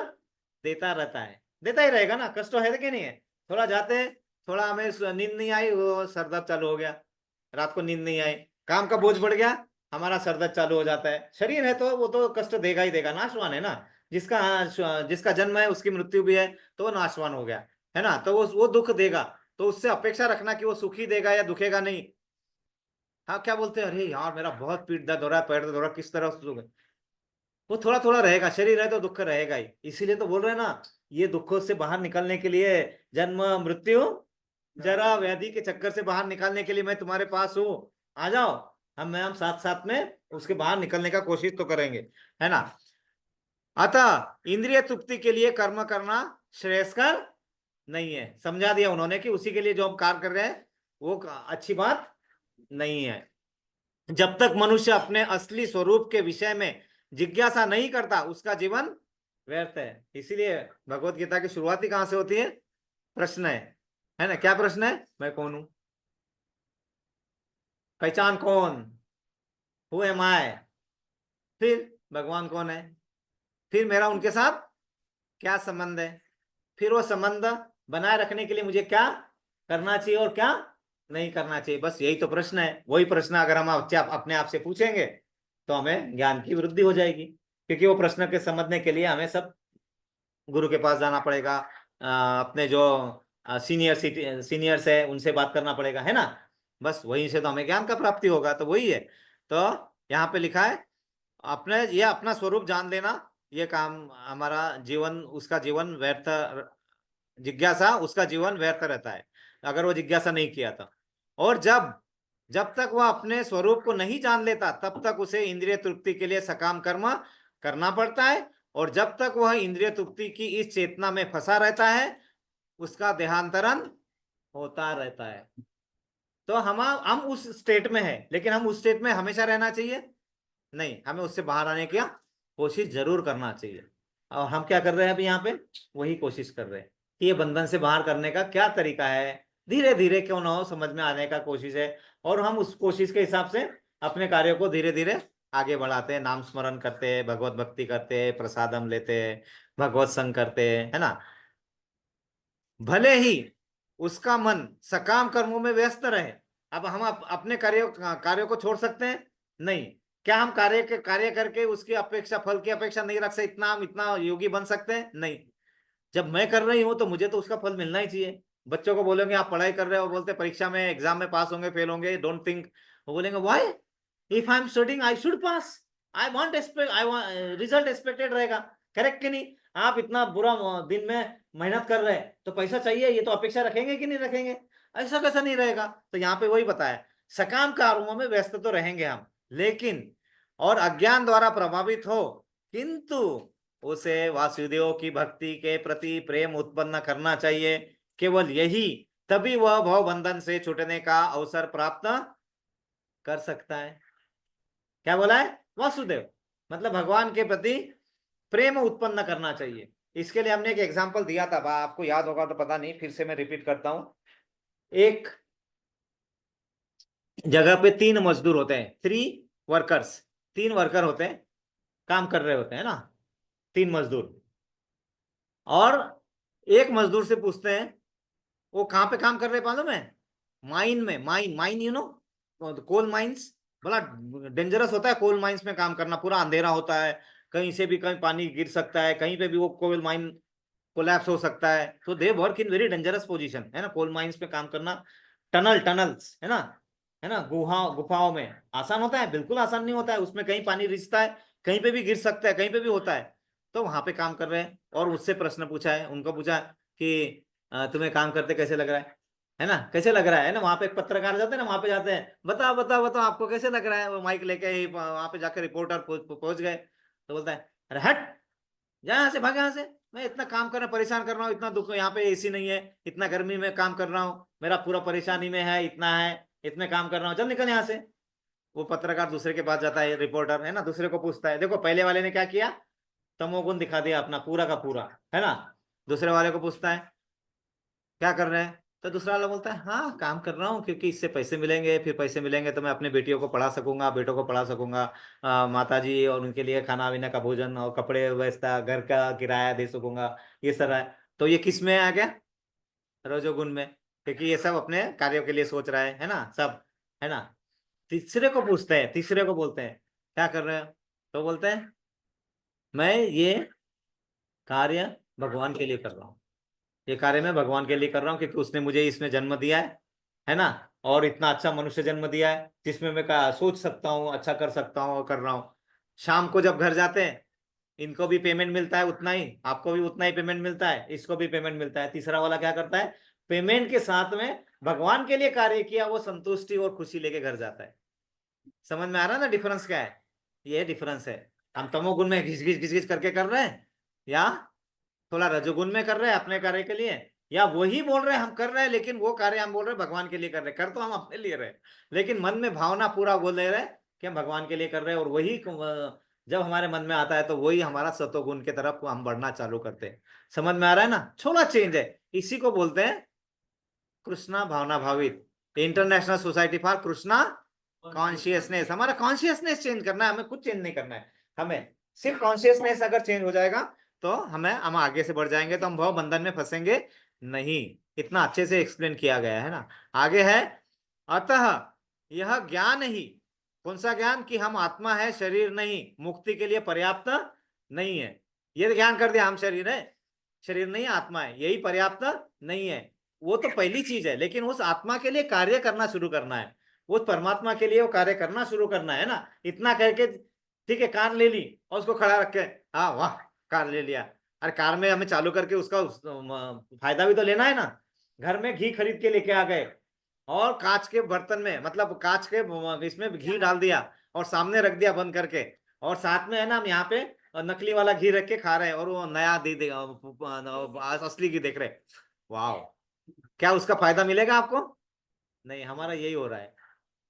देता रहता है, देता ही रहेगा ना। कष्ट है कि नहीं है? थोड़ा जाते हैं, थोड़ा हमें नींद नहीं आई, वो सर दर्द चालू हो गया, रात को नींद नहीं आई, काम का बोझ बढ़ गया, हमारा सर दर्द चालू हो जाता है। शरीर है तो वो तो कष्ट देगा ही देगा, नाशवान है ना। जिसका जन्म है उसकी मृत्यु भी है, तो वो नाशवान हो गया, है ना। तो वो दुख देगा, तो उससे अपेक्षा रखना कि वो सुखी देगा या दुखेगा नहीं। हाँ, क्या बोलते हैं, अरे यार मेरा बहुत पीठ दर्द हो रहा है, पैर दर्द हो रहा है, किस तरह सुख? वो थोड़ा थोड़ा रहेगा, शरीर है तो दुख रहेगा ही। इसीलिए तो बोल रहे हैं ना, ये दुखों से बाहर निकलने के लिए, जन्म मृत्यु जरा व्याधि के चक्कर से बाहर निकालने के लिए मैं तुम्हारे पास हूँ, आ जाओ। हम साथ साथ में उसके बाहर निकलने का कोशिश तो करेंगे, है ना। अतः इंद्रिय तृप्ति के लिए कर्म करना श्रेयस्कर नहीं है। समझा दिया उन्होंने कि उसी के लिए जो हम कार्य कर रहे हैं वो अच्छी बात नहीं है। जब तक मनुष्य अपने असली स्वरूप के विषय में जिज्ञासा नहीं करता, उसका जीवन व्यर्थ है। इसीलिए भगवत गीता की शुरुआत ही कहां से होती है? प्रश्न है ना। क्या प्रश्न है? मैं कौन हूं? पहचान कौन, हु एम आई, फिर भगवान कौन है, फिर मेरा उनके साथ क्या संबंध है, फिर वो संबंध बनाए रखने के लिए मुझे क्या करना चाहिए और क्या नहीं करना चाहिए। बस यही तो प्रश्न है। वही प्रश्न अगर हम अपने आप से पूछेंगे तो हमें ज्ञान की वृद्धि हो जाएगी, क्योंकि वो प्रश्न के समझने के लिए हमें सब गुरु के पास जाना पड़ेगा, अपने जो सीनियर्स है उनसे बात करना पड़ेगा, है ना। बस वहीं से तो हमें ज्ञान का प्राप्ति होगा। तो वही है। तो यहाँ पे लिखा है अपने ये अपना स्वरूप जान लेना, ये काम हमारा जीवन, उसका जीवन व्यर्थ, जिज्ञासा उसका जीवन व्यर्थ रहता है अगर वो जिज्ञासा नहीं किया तो। और जब जब तक वह अपने स्वरूप को नहीं जान लेता तब तक उसे इंद्रिय तृप्ति के लिए सकाम कर्म करना पड़ता है। और जब तक वह इंद्रिय तृप्ति की इस चेतना में फंसा रहता है उसका देहांतरण होता रहता है। तो हम उस स्टेट में है, लेकिन हम उस स्टेट में हमेशा रहना चाहिए नहीं, हमें उससे बाहर आने की कोशिश जरूर करना चाहिए। और हम क्या कर रहे हैं अभी यहाँ पे, वही कोशिश कर रहे हैं कि ये बंधन से बाहर करने का क्या तरीका है। धीरे धीरे क्यों ना हो समझ में आने का कोशिश है, और हम उस कोशिश के हिसाब से अपने कार्यों को धीरे धीरे आगे बढ़ाते हैं। नाम स्मरण करते हैं, भगवत भक्ति करते हैं, प्रसादम लेते हैं, भगवत संग करते हैं, है ना। भले ही उसका मन सकाम कर्मों में व्यस्त रहे। अब हम अपने कार्यों को छोड़ सकते हैं नहीं। क्या हम कार्य करके उसकी अपेक्षा, फल की अपेक्षा नहीं रख सकते, इतना हम इतना योगी बन सकते हैं नहीं। जब मैं कर रही हूं तो मुझे तो उसका फल मिलना ही चाहिए। बच्चों को बोलेंगे आप पढ़ाई कर रहे हो, बोलते परीक्षा में एग्जाम में पास होंगे फेल होंगे, डोंट थिंक। वो बोलेंगे why, if I am studying I should pass, I want result expected रहेगा। करेक्ट कि नहीं। आप इतना बुरा दिन में मेहनत कर रहे हैं तो पैसा चाहिए, ये तो अपेक्षा रखेंगे कि नहीं रखेंगे। ऐसा कैसा नहीं रहेगा। तो यहाँ पे वही बताया, सकाम कर्मों में व्यस्त तो रहेंगे हम, लेकिन और अज्ञान द्वारा प्रभावित हो, किंतु उसे वासुदेव की भक्ति के प्रति प्रेम उत्पन्न करना चाहिए। केवल यही, तभी वह भव बंधन से छूटने का अवसर प्राप्त कर सकता है। क्या बोला है, वासुदेव मतलब भगवान के प्रति प्रेम उत्पन्न करना चाहिए। इसके लिए हमने एक एग्जांपल दिया था, आपको याद होगा तो पता नहीं, फिर से मैं रिपीट करता हूं। एक जगह पे 3 मजदूर होते हैं, 3 वर्कर्स, 3 वर्कर होते हैं, काम कर रहे होते हैं ना, 3 मजदूर। और एक मजदूर से पूछते हैं, वो कहाँ पे काम कर रहे हैं मालूम है, माइन में। Mine you know, coal mines. बड़ा डेंजरस होता है कोल माइंस में काम करना, पूरा अंधेरा होता है, कहीं से भी कहीं पानी गिर सकता है, कहीं पे भी वो कोल माइन कोलैप्स हो सकता है। तो they work in very dangerous position, है ना। कोल माइंस में काम करना, टनल्स, है ना, गुफाओं में आसान होता है, बिल्कुल आसान नहीं होता है। उसमें कहीं पानी रिसता है, कहीं पे भी गिर सकता है, कहीं पे भी होता है। तो वहां पे काम कर रहे हैं और उससे प्रश्न पूछा है, उनको पूछा कि तुम्हें काम करते कैसे लग रहा है ना, कैसे लग रहा है ना। वहां पे एक पत्रकार जाते हैं ना, वहां पे जाते हैं, बताओ बताओ बताओ आपको कैसे लग रहा है। वो माइक लेके वहां पे जाकर रिपोर्टर पहुंच गए, तो बोलता है अरे हट, जा यहाँ से, भाग यहाँ से, मैं इतना काम कर रहा हूँ, परेशान कर रहा हूँ, इतना दुख, यहाँ पे एसी नहीं है, इतना गर्मी में काम कर रहा हूँ, मेरा पूरा परेशानी में है, इतना है, इतने काम कर रहा हूँ, चल निकल यहाँ से। वो पत्रकार दूसरे के पास जाता है, रिपोर्टर है ना, दूसरे को पूछता है, देखो पहले वाले ने क्या किया, तमोगुण दिखा दिया अपना पूरा का पूरा, है ना। दूसरे वाले को पूछता है क्या कर रहे हैं, तो दूसरा वाला बोलता है हाँ काम कर रहा हूँ, क्योंकि इससे पैसे मिलेंगे, फिर पैसे मिलेंगे तो मैं अपने बेटियों को पढ़ा सकूंगा, बेटों को पढ़ा सकूंगा, माता जी और उनके लिए खाना पीना का भोजन और कपड़े व्यवस्था, घर का किराया दे सकूंगा, ये सारा है। तो ये किस में आ गया, रजोगुण में, क्योंकि ये सब अपने कार्यों के लिए सोच रहा है ना सब, है ना। तीसरे को पूछते हैं, तीसरे को बोलते हैं क्या कर रहे हो, तो बोलते हैं मैं ये कार्य भगवान के लिए कर रहा हूँ, ये कार्य मैं भगवान के लिए कर रहा हूँ, क्योंकि उसने मुझे इसमें जन्म दिया है ना, और इतना अच्छा मनुष्य जन्म दिया है जिसमें मैं सोच सकता हूँ, अच्छा कर सकता हूँ और कर रहा हूँ। शाम को जब घर जाते हैं, इनको भी पेमेंट मिलता है उतना ही, आपको भी उतना ही पेमेंट मिलता है, इसको भी पेमेंट मिलता है। तीसरा वाला क्या करता है, पेमेंट के साथ में भगवान के लिए कार्य किया वो संतुष्टि और खुशी लेके घर जाता है। समझ में आ रहा है ना डिफरेंस क्या है, ये डिफरेंस है। हम तमोगुण में घिस घिस घिस घिस करके कर रहे हैं, या थोड़ा रजोगुण में कर रहे हैं अपने कार्य के लिए, या वही बोल रहे हैं हम कर रहे हैं, लेकिन वो कार्य हम बोल रहे हैं भगवान के लिए कर रहे हैं, कर तो हम अपने लिए रहे हैं, लेकिन मन में भावना पूरा बोल दे रहे हैं कि हम भगवान के लिए कर रहे हैं। और वही जब हमारे मन में आता है तो वही हमारा सतोगुण की तरफ हम बढ़ना चालू करते हैं। समझ में आ रहा है ना, छोटा चेंज है। इसी को बोलते हैं कृष्णा भावना भावित, international society for Krishna consciousness, हमारा कॉन्शियसनेस चेंज करना है, हमें कुछ चेंज नहीं करना है। हमें सिर्फ कॉन्शियसनेस अगर चेंज हो जाएगा तो हम आगे से बढ़ जाएंगे, तो हम भव बंधन में फंसेंगे नहीं। इतना अच्छे से एक्सप्लेन किया गया है ना। आगे है, अतः यह ज्ञान ही, कौन सा ज्ञान, कि हम आत्मा है शरीर नहीं, मुक्ति के लिए पर्याप्त नहीं है। ये ज्ञान कर दिया, हम शरीर है, शरीर नहीं आत्मा है, यही पर्याप्त नहीं है। वो तो पहली चीज है, लेकिन उस आत्मा के लिए कार्य करना शुरू करना है, वो परमात्मा के लिए वो कार्य करना शुरू करना है ना। इतना कह के ठीक है, कार ले ली और उसको खड़ा रख के, हाँ वाह कार ले लिया। अरे कार में हमें चालू करके उसका फायदा भी तो लेना है ना। घर में घी खरीद के लेके आ गए और कांच के बर्तन में, मतलब कांच के इसमें घी डाल दिया और सामने रख दिया बंद करके, और साथ में है ना हम यहाँ पे नकली वाला घी रख के खा रहे हैं, और वो नया दे असली घी देख रहे। वाह, क्या उसका फायदा मिलेगा आपको? नहीं, हमारा यही हो रहा है।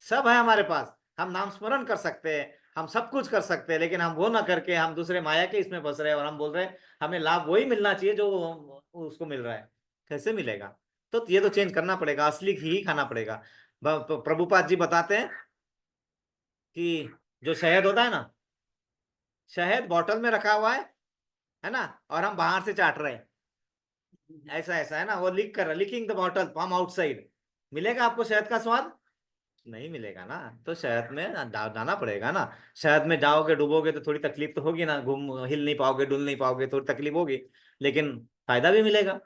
सब है हमारे पास, हम नाम स्मरण कर सकते हैं, हम सब कुछ कर सकते हैं, लेकिन हम वो ना करके हम दूसरे माया के इसमें फंस रहे हैं, और हम बोल रहे हैं हमें लाभ वही मिलना चाहिए जो उसको मिल रहा है। कैसे मिलेगा? तो ये तो चेंज करना पड़ेगा, असली घी ही खाना पड़ेगा। प्रभुपाद जी बताते हैं कि जो शहद होता है ना, शहद बॉटल में रखा हुआ है ना, और हम बाहर से चाट रहे हैं, ऐसा ऐसा है ना, वो लिख कर licking the bottle from outside. मिलेगा आपको शहद का स्वाद? नहीं मिलेगा ना। तो शहद में जाना पड़ेगा ना। शहद में जाओगे डूबोगे तो थोड़ी तकलीफ तो होगी ना, घूम हिल नहीं पाओगे, डुल नहीं पाओगे, थोड़ी तकलीफ होगी, लेकिन फायदा भी मिलेगा।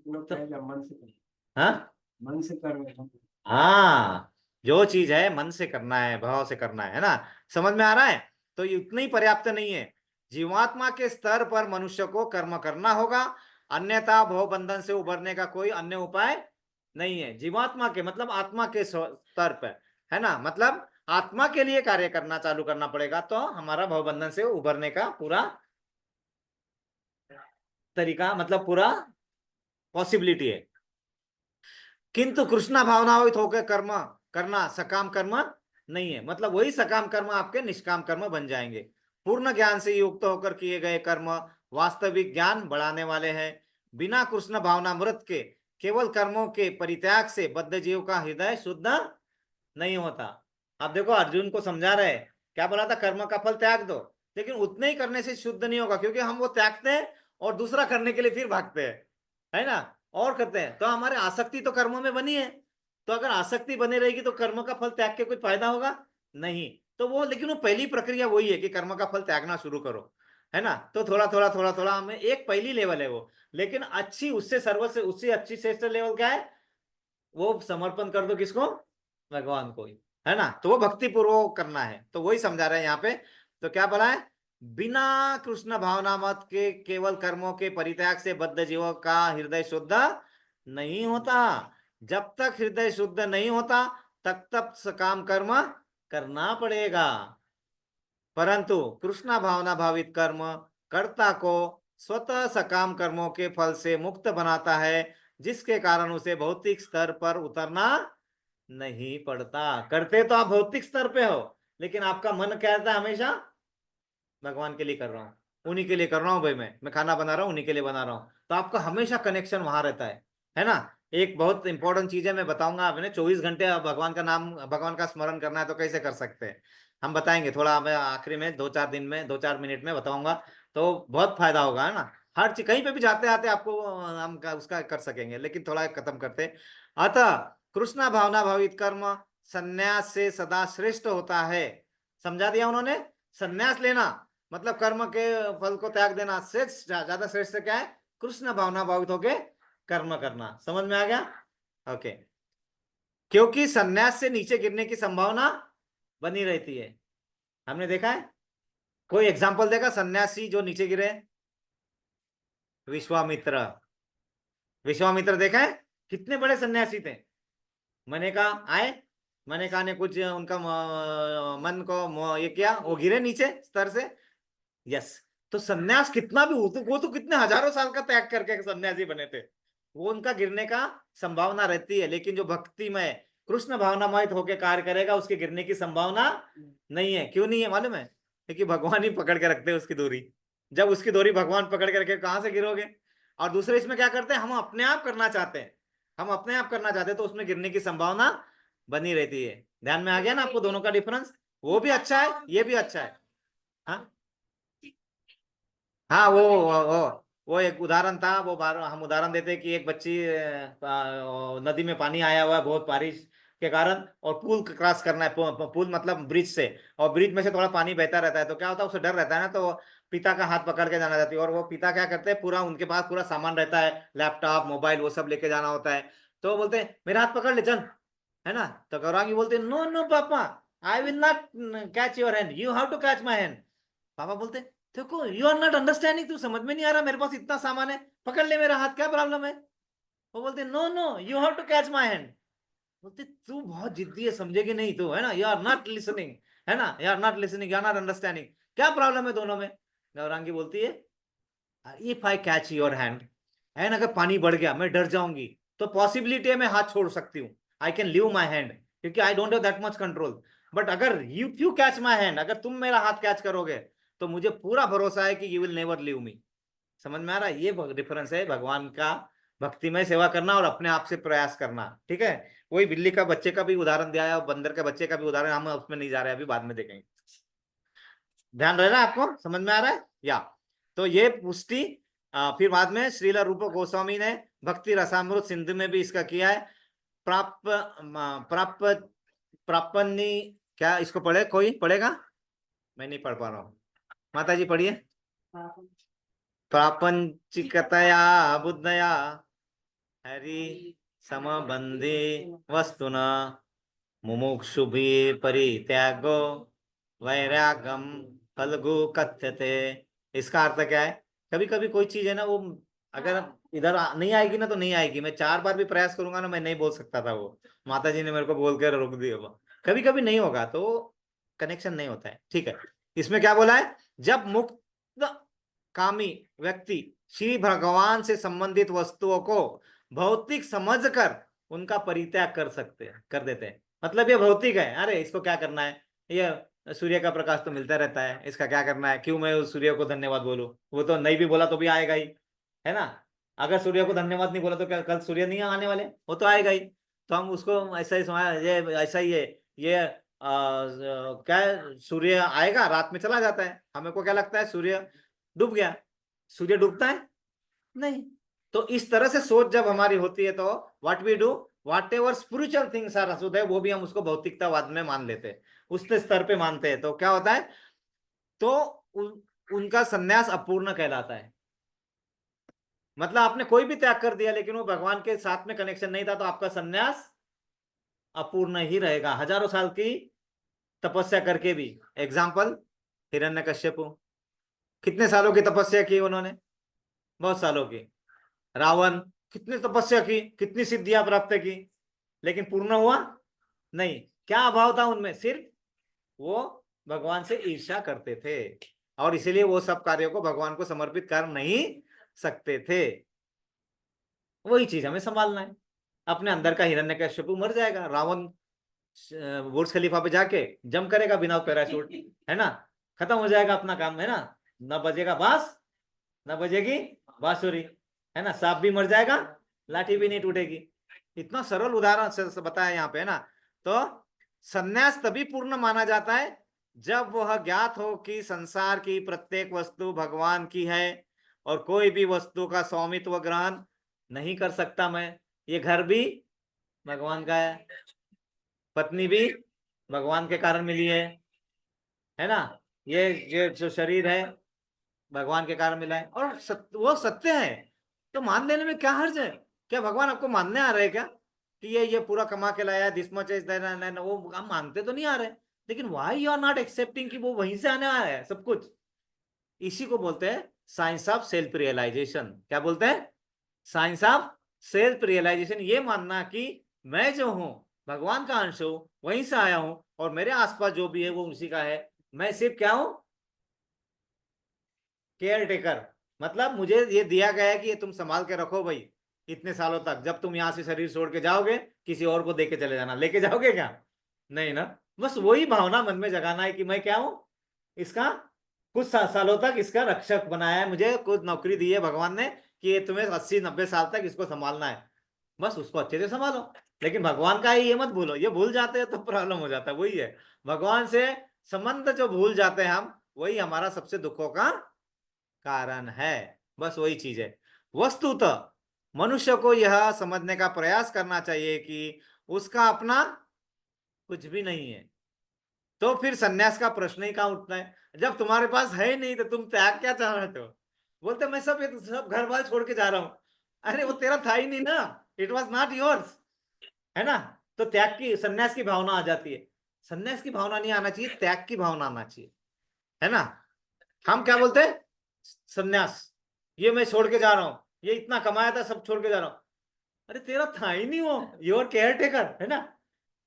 लोग तो कहेगा मन से कर, हाँ, मन से कर रहे हैं। हाँ, जो चीज है मन से करना है, भाव से करना है ना। समझ में आ रहा है? तो ये उतना ही पर्याप्त नहीं है। जीवात्मा के स्तर पर मनुष्य को कर्म करना होगा, अन्यथा भव बंधन से उभरने का कोई अन्य उपाय नहीं है। जीवात्मा के मतलब आत्मा के स्तर पर, है ना, मतलब आत्मा के लिए कार्य करना चालू करना पड़ेगा, तो हमारा भव बंधन से उभरने का पूरा तरीका, मतलब पूरा पॉसिबिलिटी है। किंतु कृष्णा भावनावित होकर कर्म करना सकाम कर्म नहीं है, मतलब वही सकाम कर्म आपके निष्काम कर्म बन जाएंगे। पूर्ण ज्ञान से युक्त होकर किए गए कर्म वास्तविक ज्ञान बढ़ाने वाले हैं। बिना कृष्ण भावनामृत के केवल कर्मों के परित्याग से बद्ध जीव का हृदय शुद्ध नहीं होता। आप देखो अर्जुन को समझा रहे, क्या बोला था, कर्म का फल त्याग दो, लेकिन उतने ही करने से शुद्ध नहीं होगा, क्योंकि हम वो त्यागते हैं और दूसरा करने के लिए फिर भागते हैं, है ना, और करते हैं। तो हमारे आसक्ति तो कर्मों में बनी है, तो अगर आसक्ति बनी रहेगी तो कर्म का फल त्याग के कुछ फायदा होगा नहीं। तो वो, लेकिन वो पहली प्रक्रिया वही है कि कर्म का फल त्यागना शुरू करो, है ना। तो थोड़ा थोड़ा थोड़ा थोड़ा हमें, एक पहली लेवल है वो, लेकिन अच्छी उससे सर्व से उससे अच्छी श्रेष्ठ लेवल क्या है, वो समर्पण कर दो किसको, भगवान को ही, है ना। तो वो भक्ति पूर्वक करना है, तो वही समझा रहे हैं यहाँ पे। तो क्या बोला है, बिना कृष्ण भावना मत के केवल कर्मों के परित्याग से बद्ध जीवों का हृदय शुद्ध नहीं होता। जब तक हृदय शुद्ध नहीं होता तब तक सकाम कर्म करना पड़ेगा, परंतु कृष्णा भावना भावित कर्म कर्ता को स्वतः सकाम कर्मों के फल से मुक्त बनाता है, जिसके कारण उसे भौतिक स्तर पर उतरना नहीं पड़ता। करते तो आप भौतिक स्तर पे हो, लेकिन आपका मन कहता है हमेशा भगवान के लिए कर रहा हूँ, उन्हीं के लिए कर रहा हूँ भाई, मैं खाना बना रहा हूँ उन्हीं के लिए बना रहा हूँ, तो आपका हमेशा कनेक्शन वहां रहता है ना। एक बहुत इंपॉर्टेंट चीज है, मैं बताऊंगा आपने, 24 घंटे आप भगवान का नाम, भगवान का स्मरण करना है तो कैसे कर सकते हैं, हम बताएंगे थोड़ा, मैं आखिरी में 2-4 दिन में 2-4 मिनट में बताऊंगा, तो बहुत फायदा होगा, है ना। हर चीज कहीं पे भी जाते आते आपको हम उसका कर सकेंगे, लेकिन थोड़ा खत्म करते। अतः कृष्णा भावना भावित कर्म संन्यास से सदा श्रेष्ठ होता है। समझा दिया उन्होंने। संन्यास लेना मतलब कर्म के फल को त्याग देना, श्रेष्ठ ज्यादा श्रेष्ठ क्या है, कृष्ण भावना भावित होके कर्म करना। समझ में आ गया? ओके। क्योंकि संन्यास से नीचे गिरने की संभावना बनी रहती है। हमने देखा है, कोई एग्जाम्पल देगा सन्यासी जो नीचे गिरे? विश्वामित्र, विश्वामित्र देखा है, कितने बड़े सन्यासी थे। मैंने कहा आए, मैंने कहा ने कुछ उनका मन को ये किया, वो गिरे नीचे स्तर से। यस। तो सन्यास कितना भी हो, तो वो तो कितने हजारों साल का त्याग करके सन्यासी बने थे, वो उनका गिरने का संभावना रहती है, लेकिन जो भक्ति में कृष्ण भावनामय होकर कार्य करेगा उसके गिरने की संभावना नहीं है। क्यों नहीं है मालूम है? क्योंकि भगवान ही पकड़ के रखते हैं उसकी डोरी। जब उसकी डोरी भगवान पकड़ के रखे, कहां से गिरोगे? और दूसरे इसमें क्या करते हैं, हम अपने आप करना चाहते हैं, हम अपने आप करना चाहते हैं, तो उसमें गिरने की संभावना बनी रहती है। ध्यान में आ गया ना आपको दोनों का डिफरेंस? वो भी अच्छा है, ये भी अच्छा है। हाँ हाँ, वो एक उदाहरण था। वो हम उदाहरण देते हैं कि एक बच्ची नदी में पानी आया हुआ है बहुत बारिश के कारण, और पुल क्रॉस करना है। पुल मतलब ब्रिज से, और ब्रिज में से थोड़ा पानी बहता रहता है, तो क्या होता है, उसे डर रहता है ना, तो पिता का हाथ पकड़ के जाना चाहती है। और वो पिता क्या करते हैं, पूरा उनके पास पूरा सामान रहता है, लैपटॉप मोबाइल वो सब लेके जाना होता है। तो वो बोलते हैं मेरा हाथ पकड़ ले चल, है ना। तो गौरांगी बोलते हैं no no papa, I will not catch your hand, you have to catch my hand. पापा बोलते देखो यू आर नॉट अंडरस्टैंडिंग, तू समझ में नहीं आ रहा, मेरे पास इतना सामान है, पकड़ ले मेरा हाथ, क्या प्रॉब्लम है। वो बोलते no no you have to catch my hand. बोलते तू बहुत जिद्दी है, समझेगी नहीं तू, है ना, यू आर नॉट लिसनिंग, है ना, you are not listening, you are not understanding, क्या प्रॉब्लम है दोनों में। गौरांगी बोलती है if I catch your hand, and अगर पानी बढ़ गया मैं डर जाऊंगी, तो पॉसिबिलिटी है मैं हाथ छोड़ सकती हूँ, I can leave my hand, क्योंकि I don't have that much control. But अगर यू कैच माई हैंड, अगर तुम मेरा हाथ कैच करोगे, तो मुझे पूरा भरोसा है कि you will never leave me. समझ में आ रहा है? ये डिफरेंस है भगवान का भक्तिमय सेवा करना और अपने आप से प्रयास करना। ठीक है, वही बिल्ली का बच्चे का भी उदाहरण दिया है, और बंदर के बच्चे का भी उदाहरण, हम उसमें नहीं जा रहे, अभी बाद में देखेंगे। ध्यान रह रहा है आपको, समझ में आ रहा है या? तो ये पुष्टि फिर बाद में श्रील रूप गोस्वामी ने भक्ति रसामृत सिंधु में भी इसका किया है। प्राप प्राप प्रापन्नी, क्या इसको पढ़े, कोई पढ़ेगा? मैं नहीं पढ़ पा रहा हूँ, माता जी पढ़िए। प्रापंचिकतया बुद्धया हरि समबंधे वस्तुना मुमुक्षुभि परित्यागो वैरागम फल्गु कथ्यते। इसका अर्थ क्या है, कभी कभी कोई चीज है ना, वो अगर इधर नहीं आएगी ना तो नहीं आएगी, मैं 4 बार भी प्रयास करूंगा ना, मैं नहीं बोल सकता था, वो माता जी ने मेरे को बोल कर रोक दिया। वो कभी कभी नहीं होगा तो कनेक्शन नहीं होता है। ठीक है, इसमें क्या बोला है, जब मुक्त कामी व्यक्ति श्री भगवान से संबंधित वस्तुओं को भौतिक समझकर उनका परित्याग कर देते हैं। मतलब ये भौतिक है, अरे इसको क्या करना है, ये सूर्य का प्रकाश तो मिलता रहता है, इसका क्या करना है, क्यों मैं उस सूर्य को धन्यवाद बोलूं, वो तो नहीं भी बोला तो भी आएगा ही, है ना। अगर सूर्य को धन्यवाद नहीं बोला तो क्या कल सूर्य नहीं आने वाले, वो तो आएगा ही। तो हम उसको ऐसा ही समझ, ये ऐसा ही है, ये क्या है, सूर्य आएगा रात में चला जाता है, हमें को क्या लगता है सूर्य डूब गया, सूर्य डूबता है नहीं। तो इस तरह से सोच जब हमारी होती है, तो what we do, whatever spiritual things are अशुद्ध है, वो भी हम उसको भौतिकतावाद में मान लेते हैं, उस स्तर पे मानते हैं। तो क्या होता है, तो उनका संन्यास अपूर्ण कहलाता है। मतलब आपने कोई भी त्याग कर दिया लेकिन वो भगवान के साथ में कनेक्शन नहीं था, तो आपका संन्यास अपूर्ण ही रहेगा, हजारों साल की तपस्या करके भी। एग्जाम्पल हिरण्यकश्यप, कितने सालों की तपस्या की उन्होंने, बहुत सालों की। रावण, कितनी तपस्या की, कितनी सिद्धियां प्राप्त की, लेकिन पूर्ण हुआ नहीं। क्या अभाव था उनमें, सिर्फ वो भगवान से ईर्ष्या करते थे, और इसीलिए वो सब कार्यों को भगवान को समर्पित कर नहीं सकते थे। वही चीज हमें संभालना है। अपने अंदर का हिरण्यकश्यप मर जाएगा, रावण बुर्ज खलीफा पे जाके जम करेगा बिना पैराशूट, है ना, खत्म हो जाएगा अपना काम, है ना। न बजेगा बांस, न बजेगी बांसुरी, है ना, सांप भी मर जाएगा, लाठी भी नहीं टूटेगी। इतना सरल उदाहरण से बताया यहाँ पे, है ना। तो संन्यास तभी पूर्ण माना जाता है जब वह ज्ञात हो कि संसार की प्रत्येक वस्तु भगवान की है, और कोई भी वस्तु का स्वामित्व ग्रहण नहीं कर सकता मैं। ये घर भी भगवान का है, पत्नी भी भगवान के कारण मिली है ना, ये जो शरीर है भगवान के कारण मिला है, और वो सत्य है, तो मान लेने में क्या हर्ज है। क्या भगवान आपको मानने आ रहे हैं क्या कि ये पूरा कमा के लाया, दिस मच इज देयर, वो हम मानते तो नहीं आ रहे, लेकिन why you are not accepting कि वो वहीं से आने वाला है सब कुछ। इसी को बोलते हैं साइंस ऑफ सेल्फ रियलाइजेशन। क्या बोलते हैं, साइंस ऑफ सेल्फ रियलाइजेशन। ये मानना कि मैं जो हूं भगवान का अंश हूं, वहीं से आया हूं, और मेरे आसपास जो भी है वो उसी का है, मैं सिर्फ क्या हूं, केयर टेकर। मतलब मुझे ये दिया गया है कि ये तुम संभाल के रखो भाई इतने सालों तक, जब तुम यहां से शरीर छोड़ के जाओगे किसी और को दे के चले जाना, लेके जाओगे क्या, नहीं ना। बस वही भावना मन में जगाना है कि मैं क्या हूं, इसका कुछ सालों तक इसका रक्षक बनाया है मुझे, कुछ नौकरी दी है भगवान ने कि ये तुम्हें 80-90 साल तक इसको संभालना है, बस उसको अच्छे से संभालो। लेकिन भगवान का ये मत भूलो, ये भूल जाते हैं तो प्रॉब्लम हो जाता है। वही है, भगवान से संबंध जो भूल जाते हैं हम, वही हमारा सबसे दुखों का कारण है। बस वही चीज है। वस्तुतः मनुष्य को यह समझने का प्रयास करना चाहिए कि उसका अपना कुछ भी नहीं है, तो फिर सन्यास का प्रश्न ही कहां उठना है। जब तुम्हारे पास है ही नहीं तो तुम त्याग क्या चाह रहे हो? बोलते मैं सब घर बार छोड़ के जा रहा हूं। अरे वो तेरा था ही नहीं ना, इट वॉज नॉट योर्स, है ना। तो त्याग की, सन्यास की भावना आ जाती है। सन्यास की भावना नहीं आना चाहिए, त्याग की भावना आना चाहिए, है ना। हम क्या बोलते हैं? सन्यास, ये मैं छोड़ के जा रहा हूं, ये इतना कमाया था सब छोड़ के जा रहा हूं। अरे तेरा था ही नहीं वो, योर केयर टेकर, है ना।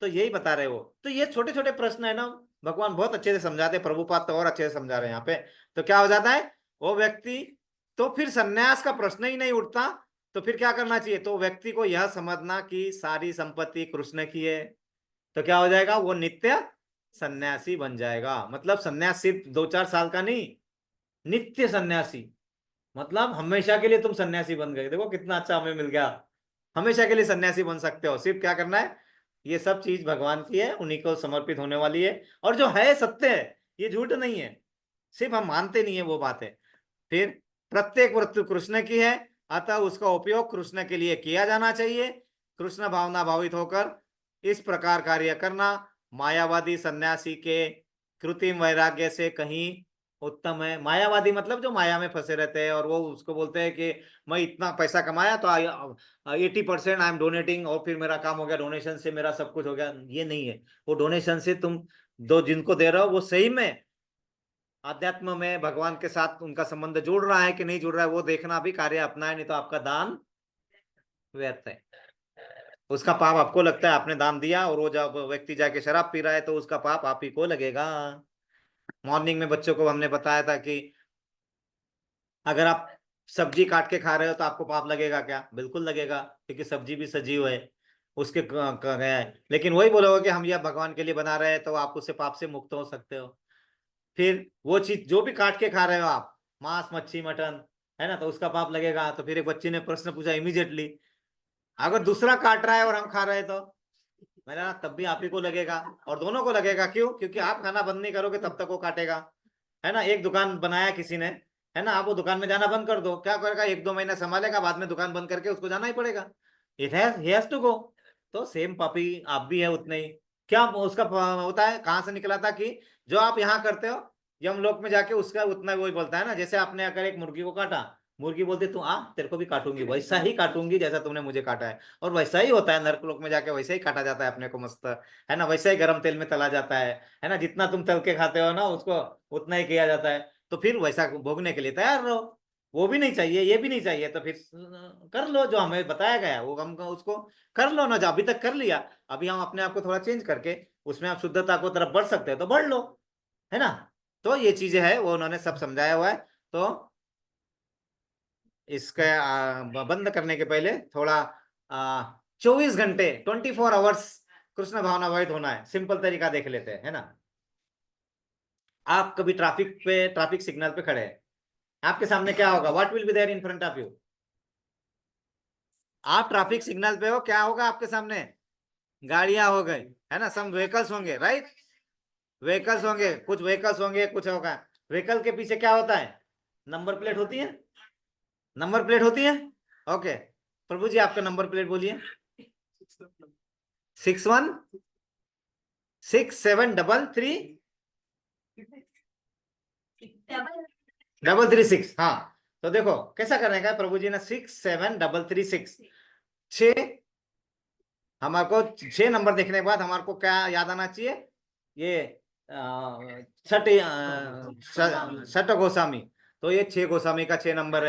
तो यही बता रहे हो। तो ये छोटे छोटे प्रश्न है ना, भगवान बहुत अच्छे से समझाते हैं, प्रभुपाद तो और अच्छे से समझा रहे हैं यहाँ पे। तो क्या हो जाता है वो व्यक्ति, तो फिर सन्यास का प्रश्न ही नहीं उठता। तो फिर क्या करना चाहिए? तो व्यक्ति को यह समझना कि सारी संपत्ति कृष्ण की है। तो क्या हो जाएगा? वो नित्य सन्यासी बन जाएगा। मतलब सन्यास सिर्फ 2-4 साल का नहीं, नित्य सन्यासी। मतलब हमेशा के लिए तुम सन्यासी बन गए। देखो कितना अच्छा हमें मिल गया, हमेशा के लिए सन्यासी बन सकते हो। सिर्फ क्या करना है? ये सब चीज भगवान की है, उन्हीं को समर्पित होने वाली है। और जो है सत्य है, ये झूठ नहीं है, सिर्फ हम मानते नहीं है, वो बात है। फिर प्रत्येक वस्तु कृष्ण की है, अतः उसका उपयोग कृष्ण के लिए किया जाना चाहिए। कृष्ण भावना भावित होकर इस प्रकार कार्य करना मायावादी सन्यासी के कृत्रिम वैराग्य से कहीं उत्तम है। मायावादी मतलब जो माया में फंसे रहते हैं, और वो उसको बोलते हैं कि मैं इतना पैसा कमाया तो 80% आई एम डोनेटिंग, और फिर मेरा काम हो गया, डोनेशन से मेरा सब कुछ हो गया। ये नहीं है। वो डोनेशन से तुम दो जिनको दे रहे हो, वो सही में आध्यात्म में भगवान के साथ उनका संबंध जुड़ रहा है कि नहीं जुड़ रहा है, वो देखना भी कार्य अपना है। नहीं तो आपका दान व्यर्थ है। उसका पाप आपको लगता है, आपने दान दिया, और वो जब व्यक्ति जाके शराब पी रहा है तो उसका पाप आप ही को लगेगा। मॉर्निंग में बच्चों को हमने बताया था कि अगर आप सब्जी काट के खा रहे हो तो आपको पाप लगेगा क्या? बिल्कुल लगेगा, क्योंकि सब्जी भी सजीव है, उसके गया है। लेकिन वही बोलोगे कि हम यह भगवान के लिए बना रहे हैं, तो आप उससे पाप से मुक्त हो सकते हो। फिर वो चीज जो भी काट के खा रहे हो आप, मांस मच्छी मटन, है ना, तो उसका पाप लगेगा। तो फिर एक बच्ची ने प्रश्न पूछा इमीडिएटली, अगर दूसरा काट रहा है और हम खा रहे हैं तो? मेरा तब भी आप ही को लगेगा, और दोनों को लगेगा। क्यों? क्योंकि आप खाना बंद नहीं करोगे तब तक वो काटेगा, है ना। एक दुकान बनाया किसी ने, है ना, आप वो दुकान में जाना बंद कर दो, क्या करेगा? 1-2 महीना संभालेगा, बाद में दुकान बंद करके उसको जाना ही पड़ेगा। It has to go. तो सेम पापी आप भी है उतने ही। क्या उसका होता है, कहाँ से निकला था कि जो आप यहाँ करते हो, यमलोक में जाके उसका उतना वही बोलता है ना। जैसे आपने अगर एक मुर्गी को काटा, मुर्गी बोलती तू आ, तेरे को भी काटूंगी, वैसा ही काटूंगी जैसा तुमने मुझे काटा है। और वैसा ही होता है, नरक लोक में जाके वैसे ही काटा जाता है अपने को मस्त, है ना। वैसे ही गर्म तेल में तला जाता है ना। जितना तुम तल के खाते हो ना उसको, उतना ही किया जाता है। तो फिर वैसा भोगने के लिए तैयार रहो। वो भी नहीं चाहिए, ये भी नहीं चाहिए, तो फिर कर लो जो हमें बताया गया है, वो हम उसको कर लो ना। जो अभी तक कर लिया, अभी हम अपने आप को थोड़ा चेंज करके उसमें आप शुद्धता को तरफ बढ़ सकते हो तो बढ़ लो, है ना। तो ये चीजें है वो उन्होंने सब समझाया हुआ है। तो इसके बंद करने के पहले थोड़ा 24 घंटे 24 आवर्स कृष्ण भावना वाहित होना है, सिंपल तरीका देख लेते हैं, है ना। आप कभी ट्रैफिक सिग्नल पे खड़े हैं, आपके सामने क्या होगा? What will be there in front of you? आप ट्रैफिक सिग्नल पे हो, क्या होगा आपके सामने? गाड़ियां हो गई, है ना, सम व्हीकल्स होंगे, राइट। व्हीकल्स होंगे, कुछ व्हीकल्स होंगे, कुछ होगा। व्हीकल के पीछे क्या होता है? नंबर प्लेट होती है, नंबर प्लेट होती है। ओके, प्रभु जी आपका नंबर प्लेट बोलिए। 616733 6 हाँ। तो देखो कैसा करने का है, प्रभु जी ने 67336 6, हमारे को 6 नंबर देखने के बाद हमारे को क्या याद आना चाहिए? ये छठ छठ गोस्वामी। तो ये 6 गोस्वामी का 6 नंबर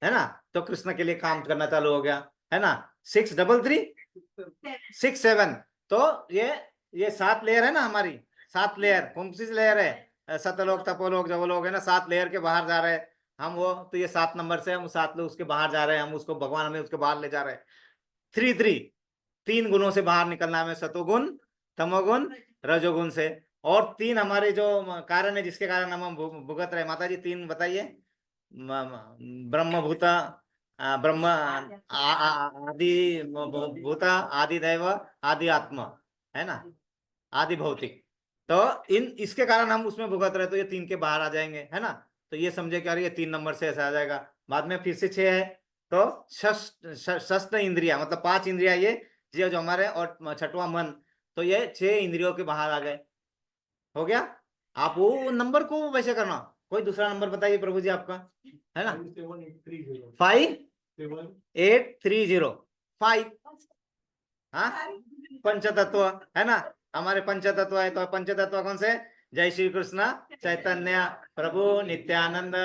है ना। तो कृष्ण के लिए काम करना चालू हो गया, है ना। 63367। तो ये 7 लेयर है ना हमारी, 7 लेयर। कौन सी लेयर है? सतलोक तपोलोक जवलोक, है ना। 7 लेयर के बाहर जा रहे हैं हम, वो तो ये 7 नंबर से हम 7 लोग उसके बाहर जा रहे हैं, हम उसको भगवान हमें उसके बाहर ले जा रहे हैं। 3 तीन गुणों से बाहर निकलना है, सतोगुण तमोगुण रजोगुण से। और 3 हमारे जो कारण है जिसके कारण हम भुगत रहे, माता जी 3 बताइए। ब्रह्मभूता ब्रह्म आदि भूता, आदि दैव, आदि आत्मा, है ना, आदि भौतिक। तो इसके कारण हम उसमें भुगत रहे, तो ये 3 के बाहर आ जाएंगे, है ना। तो ये समझे क्या, ये 3 नंबर से ऐसा आ जाएगा। बाद में फिर से 6 है, तो षष्ठ इंद्रिया, मतलब 5 इंद्रिया ये जो हमारे, और छठवां मन, तो ये 6 इंद्रियों के बाहर आ गए। हो गया। आप वो नंबर को वैसे करना। कोई दूसरा नंबर बताइए प्रभु जी आपका, है ना। 5830 5। हाँ, पंचतत्व, है ना। हमारे पंचतत्व है, तो पंचतत्व कौन से? जय श्री कृष्ण चैतन्य प्रभु नित्यानंद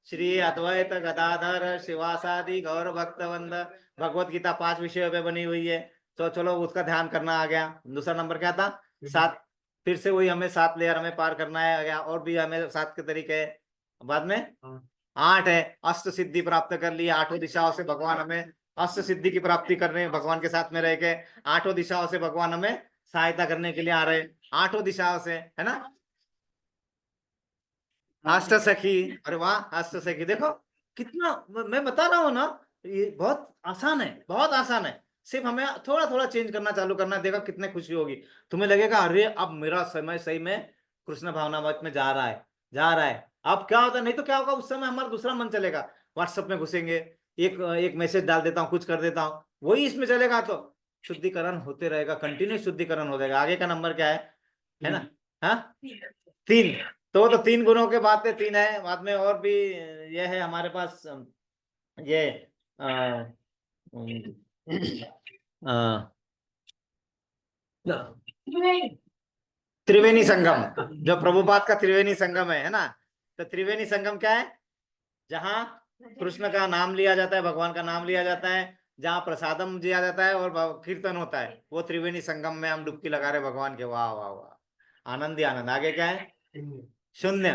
श्री अद्वैत गदाधर शिवासादि गौर भक्तवंद। भगवत गीता 5 विषयों पे बनी हुई है, तो चलो उसका ध्यान करना आ गया। दूसरा नंबर क्या था? 7। फिर से वही हमें 7 लेयर हमें पार करना है आ गया, और भी हमें 7 के तरीके है। बाद में 8 है, अष्ट सिद्धि प्राप्त कर ली। 8 दिशाओं से भगवान हमें अष्ट सिद्धि की प्राप्ति कर रहे हैं, भगवान के साथ में रह के 8 दिशाओं से भगवान हमें सहायता करने के लिए आ रहे हैं, 8 दिशाओं से, है ना। अष्ट सखी, अरे वाह, अष्ट सखी देखो कितना, मैं बता रहा हूँ ना, ये बहुत आसान है, बहुत आसान है। सिर्फ हमें थोड़ा थोड़ा चेंज करना चालू करना है, देखो कितने खुशी होगी। तुम्हें लगेगा अरे अब मेरा समय सही में कृष्ण भावनामृत में जा रहा है, जा रहा है। अब क्या होता है, नहीं तो क्या होगा, उस समय हमारा दूसरा मन चलेगा, व्हाट्सएप में घुसेंगे, एक एक मैसेज डाल देता हूँ, कुछ कर देता हूँ, वही इसमें चलेगा। तो शुद्धिकरण होते रहेगा, कंटिन्यू शुद्धिकरण हो जाएगा। आगे का नंबर क्या है ना। हाँ, 3। तो 3 गुणों के बाद 3 है, बाद में और भी ये है हमारे पास, ये आ, त्रिवेणी संगम, जो प्रभुपाद का त्रिवेणी संगम है ना। तो त्रिवेणी संगम क्या है? जहाँ कृष्ण का नाम लिया जाता है, भगवान का नाम लिया जाता है, जहाँ प्रसादम दिया जाता है और कीर्तन होता है, वो त्रिवेणी संगम में हम डुबकी लगा रहे भगवान के। वाह वाह वाह, आनंद ही आनंद। आगे क्या है? शून्य।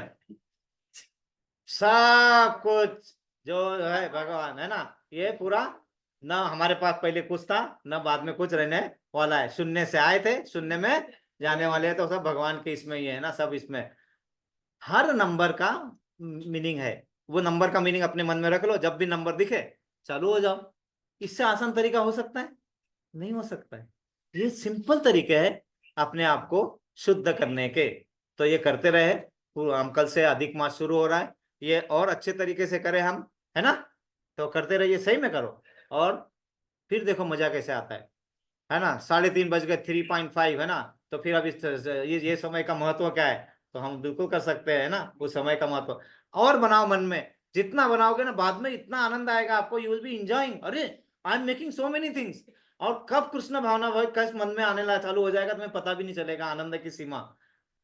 सब कुछ जो है भगवान, है ना, ये पूरा, ना हमारे पास पहले कुछ था, ना बाद में कुछ रहने वाला है। शून्य से आए थे, शून्य में जाने वाले हैं, तो सब भगवान के इसमें ही है ना, सब इसमें। हर नंबर का मीनिंग है, वो नंबर का मीनिंग अपने मन में रख लो, जब भी नंबर दिखे चालू हो जाओ। इससे आसान तरीका हो सकता है? नहीं हो सकता है। ये सिंपल तरीके है अपने आप को शुद्ध करने के। तो ये करते रहे, हम कल से अधिक मास शुरू हो रहा है, ये और अच्छे तरीके से करें हम, है ना। तो करते रहिए, सही में करो, और फिर देखो मजा कैसे आता है ना। 3:30 बज गए, 3.5, है ना। तो फिर अब ये समय का महत्व क्या है, तो हम बिल्कुल कर सकते हैं ना, उस समय का महत्व और बनाओ मन में। जितना बनाओगे ना, बाद में इतना आनंद आएगा आपको, यू विल बी एंजॉयिंग, अरे I am making so many things. और कब कृष्ण भावना भाई कस मन में आने ला चालू हो जाएगा, तुम्हें पता भी नहीं चलेगा, आनंद की सीमा।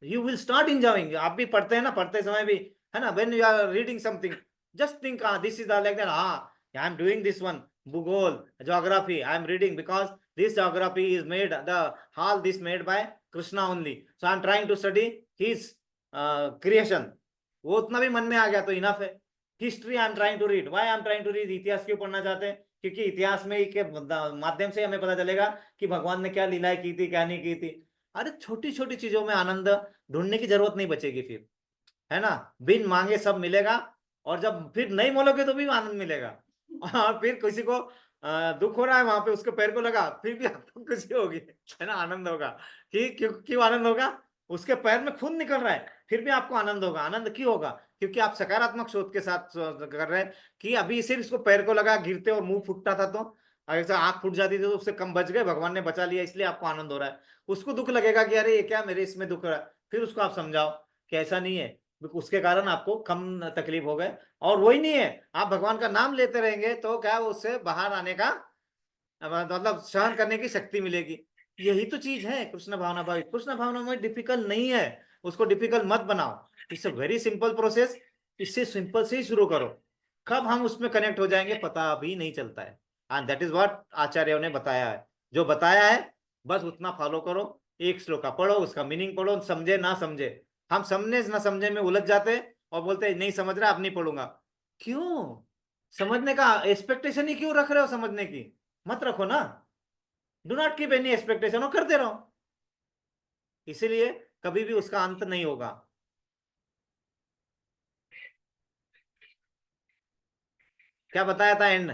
You will start enjoying. आप भी पढ़ते हैं ना, पढ़ते समय भी, है ना, when you are reading something, just think this is like that, I am doing this one, भूगोल, geography, I am reading because this geography is made, the all this made by Krishna only, so I'm trying to study his creation। वो उतना भी मन में आ गया तो enough है। History I am trying to read, why I am trying to read, इतिहास क्यों पढ़ना चाहते हैं? क्योंकि इतिहास में के माध्यम से हमें पता चलेगा कि भगवान ने क्या लीलाएं की थी, क्या नहीं की थी। अरे छोटी छोटी चीजों में आनंद ढूंढने की जरूरत नहीं बचेगी फिर, है ना। बिन मांगे सब मिलेगा, और जब फिर नहीं बोलोगे तो भी आनंद मिलेगा। और फिर किसी को दुख हो रहा है वहां पे, उसके पैर को लगा, फिर भी आपको खुशी होगी, है ना, आनंद होगा। कि क्यों क्यों आनंद होगा? उसके पैर में खून निकल रहा है, फिर भी आपको आनंद होगा। आनंद क्यों होगा? क्योंकि आप सकारात्मक सोच के साथ कर रहे हैं कि अभी सिर्फ इसको पैर को लगा, गिरते और मुंह फूटता था, तो अगर से आंख फूट जाती थी तो उससे कम बच गए, भगवान ने बचा लिया, इसलिए आपको आनंद हो रहा है। उसको दुख लगेगा कि अरे ये क्या, मेरे इसमें दुख हो रहा है, फिर उसको आप समझाओ कि ऐसा नहीं है, उसके कारण आपको कम तकलीफ हो गए। और वही नहीं है, आप भगवान का नाम लेते रहेंगे तो क्या, उससे बाहर आने का, मतलब सहन करने की शक्ति मिलेगी। यही तो चीज है कृष्ण भावना भाई। कृष्ण भावना में डिफिकल्ट नहीं है, उसको डिफिकल्ट मत बनाओ। It's a very simple process. इससे सिंपल से ही शुरू करो, कब हम उसमें कनेक्ट हो जाएंगे पता भी नहीं चलता है। एंड दैट इज व्हाट आचार्यों ने बताया है। जो बताया है बस उतना फॉलो करो। एक श्लोका पढ़ो, उसका मीनिंग पढ़ो, समझे ना समझे। हम समझने ना समझे में उलझ जाते और बोलते नहीं समझ रहा, अब नहीं पढ़ूंगा। क्यों? समझने का एक्सपेक्टेशन ही क्यों रख रहे हो? समझने की मत रखो ना। Do not keep any expectation, और करते रहो, इसीलिए कभी भी उसका अंत नहीं होगा। क्या बताया था एंड?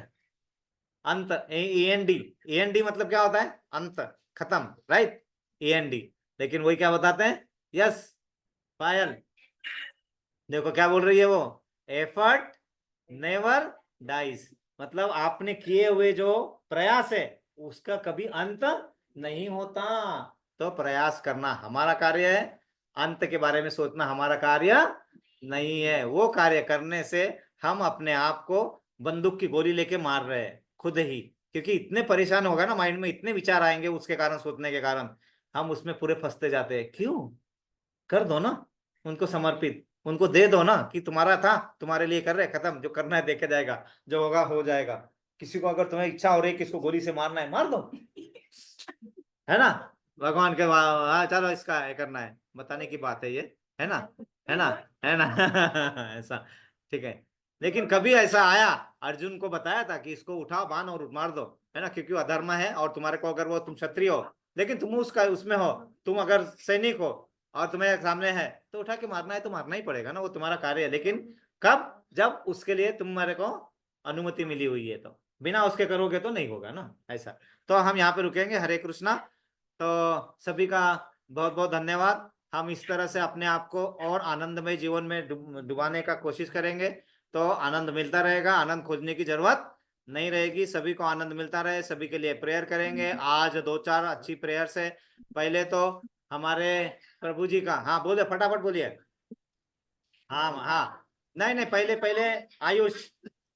अंत, END, END मतलब क्या होता है? अंत, खत्म, राइट, END। लेकिन वही क्या बताते हैं? यस पायल, देखो क्या बोल रही है वो, एफर्ट नेवर डाइज, मतलब आपने किए हुए जो प्रयास है उसका कभी अंत नहीं होता। तो प्रयास करना हमारा कार्य है, अंत के बारे में सोचना हमारा कार्य नहीं है। वो कार्य करने से हम अपने आप को बंदूक की गोली लेके मार रहे हैं खुद ही, क्योंकि इतने परेशान होगा ना, माइंड में इतने विचार आएंगे उसके कारण, सोचने के कारण हम उसमें पूरे फंसते जाते हैं। क्यों? कर दो ना उनको समर्पित, उनको दे दो ना कि तुम्हारा था, तुम्हारे लिए कर रहे, खत्म, जो करना है देखा जाएगा, जो होगा हो जाएगा। किसी को अगर तुम्हें इच्छा हो रही है किसको गोली से मारना है, मार दो, है ना? भगवान के हाँ चलो इसका ये करना है, बताने की बात है ये, है ना, है ना, है ना। ऐसा ठीक है। लेकिन कभी ऐसा आया, अर्जुन को बताया था कि इसको उठाओ बाण और मार दो, है ना, क्योंकि वो अधर्म है, और तुम्हारे को अगर वो, तुम क्षत्रिय हो लेकिन तुम उसका उसमें हो, तुम अगर सैनिक हो और तुम्हें सामने है तो उठा के मारना है तो मारना ही पड़ेगा ना, वो तुम्हारा कार्य है। लेकिन कब? जब उसके लिए तुम्हारे को अनुमति मिली हुई है, तो बिना उसके करोगे तो नहीं होगा ना, ऐसा। तो हम यहाँ पे रुकेंगे। हरे कृष्णा। तो सभी का बहुत बहुत धन्यवाद। हम इस तरह से अपने आप को और आनंदमय जीवन में डुबाने का कोशिश करेंगे, तो आनंद मिलता रहेगा, आनंद खोजने की जरूरत नहीं रहेगी। सभी को आनंद मिलता रहे, सभी के लिए प्रेयर करेंगे। आज दो चार अच्छी प्रेयर्स है। पहले तो हमारे प्रभु जी का, हाँ बोले, फटाफट बोलिए। हाँ हाँ, नहीं नहीं, पहले पहले आयुष,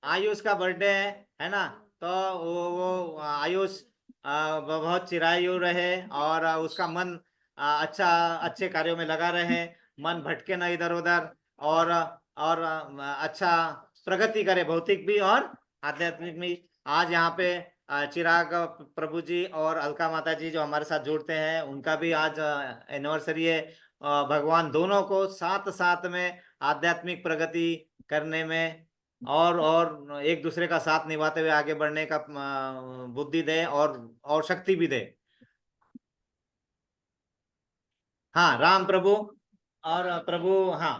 आयुष का बर्थडे है ना, तो वो आयुष बहुत चिरायु रहे, और उसका मन अच्छा, अच्छे कार्यों में लगा रहे, मन भटके ना इधर उधर, और अच्छा प्रगति करे, भौतिक भी और आध्यात्मिक भी। आज यहाँ पे चिराग प्रभु जी और अलका माता जी जो हमारे साथ जुड़ते हैं, उनका भी आज एनिवर्सरी है। भगवान दोनों को साथ साथ में आध्यात्मिक प्रगति करने में और एक दूसरे का साथ निभाते हुए आगे बढ़ने का बुद्धि दे और शक्ति भी दे। हाँ राम प्रभु, और प्रभु, हाँ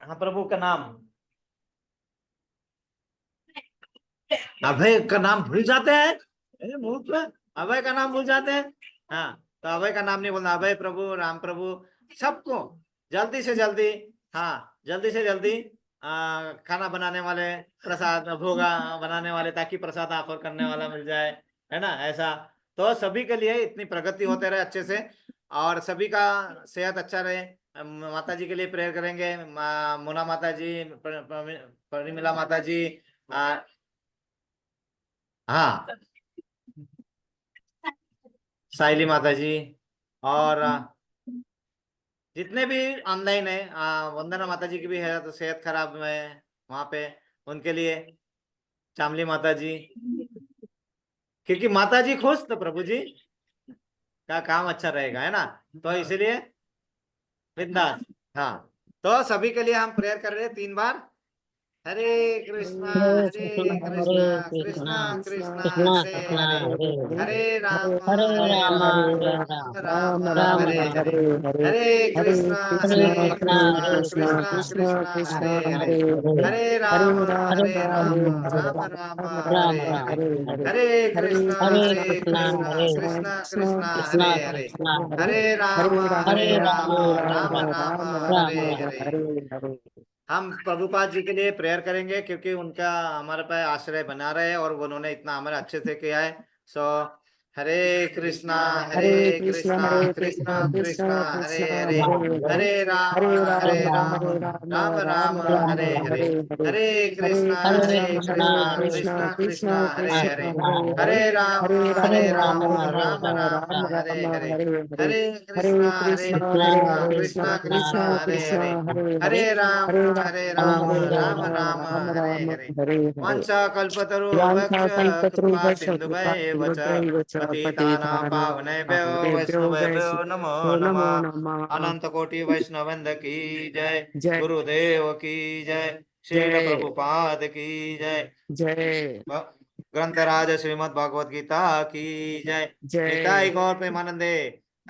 हाँ प्रभु का नाम, अभय का नाम भूल जाते हैं, मुंह पे अभय का नाम भूल जाते हैं। हाँ, तो अभय का नाम नहीं बोलना, अभय प्रभु, राम प्रभु, सबको जल्दी से जल्दी, हाँ जल्दी से जल्दी खाना बनाने वाले, प्रसाद भोगा बनाने वाले, ताकि प्रसाद ऑफर करने वाला मिल जाए, है ना, ऐसा। तो सभी के लिए इतनी प्रगति होते रहे अच्छे से, और सभी का सेहत अच्छा रहे। माता जी के लिए प्रेयर करेंगे, मोना माता जी, परिमिला माता जी, हाँ साइली माता जी, और जितने भी ऑनलाइन है, वंदना माता जी की भी है तो सेहत खराब है वहां पे, उनके लिए चामली माता जी, क्योंकि माता जी खुश तो प्रभु जी का काम अच्छा रहेगा, है ना, तो इसलिए बिंदास। हाँ, तो सभी के लिए हम प्रेयर कर रहे हैं 3 बार। हरे कृष्णा, हरे हरे कृष्णा कृष्णा, हरे कृष्णा कृष्णा कृष्णा कृष्णा हरे कृष्णा हरे, हरे हरे हरे राम हरे हरे राम राम, हरे राम राम राम राम हरे राम हरे, हरे हरे हरे हरे कृष्णा, कृष्णा हरे कृष्णा कृष्णा, हरे कृष्णा कृष्णा कृष्णा कृष्णा कृष्णा हरे हरे, हरे हरे हरे हरे राम राम हरे हरे राम, हरे राम राम राम हरे राम हरे, हरे हरे हरे हरे कृष्णा, हरे हरे कृष्णा कृष्णा, हरे कृष्णा कृष्णा कृष्णा कृष्णा हरे हरे, कृष्णा हरे हरे राम, हरे राम हरे राम, हरे राम राम राम राम हरे राम हरे। हरे हरे हम प्रभुपाद जी के लिए प्रेयर करेंगे, क्योंकि उनका हमारे पास आश्रय बना रहे और उन्होंने इतना हमारे अच्छे से किया है। सो हरे कृष्णा, हरे हरे कृष्णा, कृष्णा कृष्णा कृष्णा कृष्णा हरे कृष्णा हरे, हरे हरे हरे राम, हरे हरे राम राम, हरे राम राम राम राम राम हरे हरे, हरे हरे हरे हरे कृष्णा, हरे कृष्णा हरे कृष्णा, कृष्णा कृष्णा कृष्णा कृष्णा हरे कृष्णा हरे, हरे हरे हरे राम, हरे हरे राम राम, हरे राम राम राम राम हरे राम हरे, हरे हरे हरे हरे कृष्णा, हरे कृष्णा हरे कृष्णा, कृष्णा कृष्णा कृष्णा कृष्णा हरे कृष्णा हरे, हरे हरे हरे राम, हरे हरे राम राम, हरे राम राम राम राम हरे राम हरे। हरे हरे वाञ्छा कल्पतरुभ्यश्च यान्ता कृपा कल्पतरुभ्यश्च कृपा सिन्धुभ्येव च सिन्धुभ्यैव च पतितानां पतितानां पावनेभ्यो पावनेभ्यो वैष्णवेभ्यो नमो वैष्णवेभ्यो नमो नमः। नमः। अनंत कोटि वैष्णवृंद की जय, जय गुरुदेव की जय, श्रील जय प्रभुपाद की जय, जय ग्रंथराज श्रीमद् भगवद गीता की जय। निताय जय गौर प्रेमानंदे।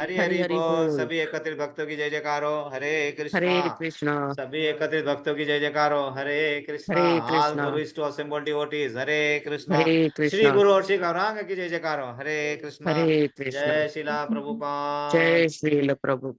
हरि हरि हरि हरि बोल। बोल। सभी एकत्रित भक्तों की जय जयकार हो। हरे कृष्णा। हरे कृष्णा सभी एकत्रित भक्तों की जय जयकार हो। Hare Krishna. Hare all Krishna glories to assembled devotees. Hare Krishna. Hare Shri Krishna guru और श्री गौरांग की जय जयकार हो। हरे कृष्णा। हरे कृष्णा। जय शिला प्रभुपाद। जय श्रील प्रभु।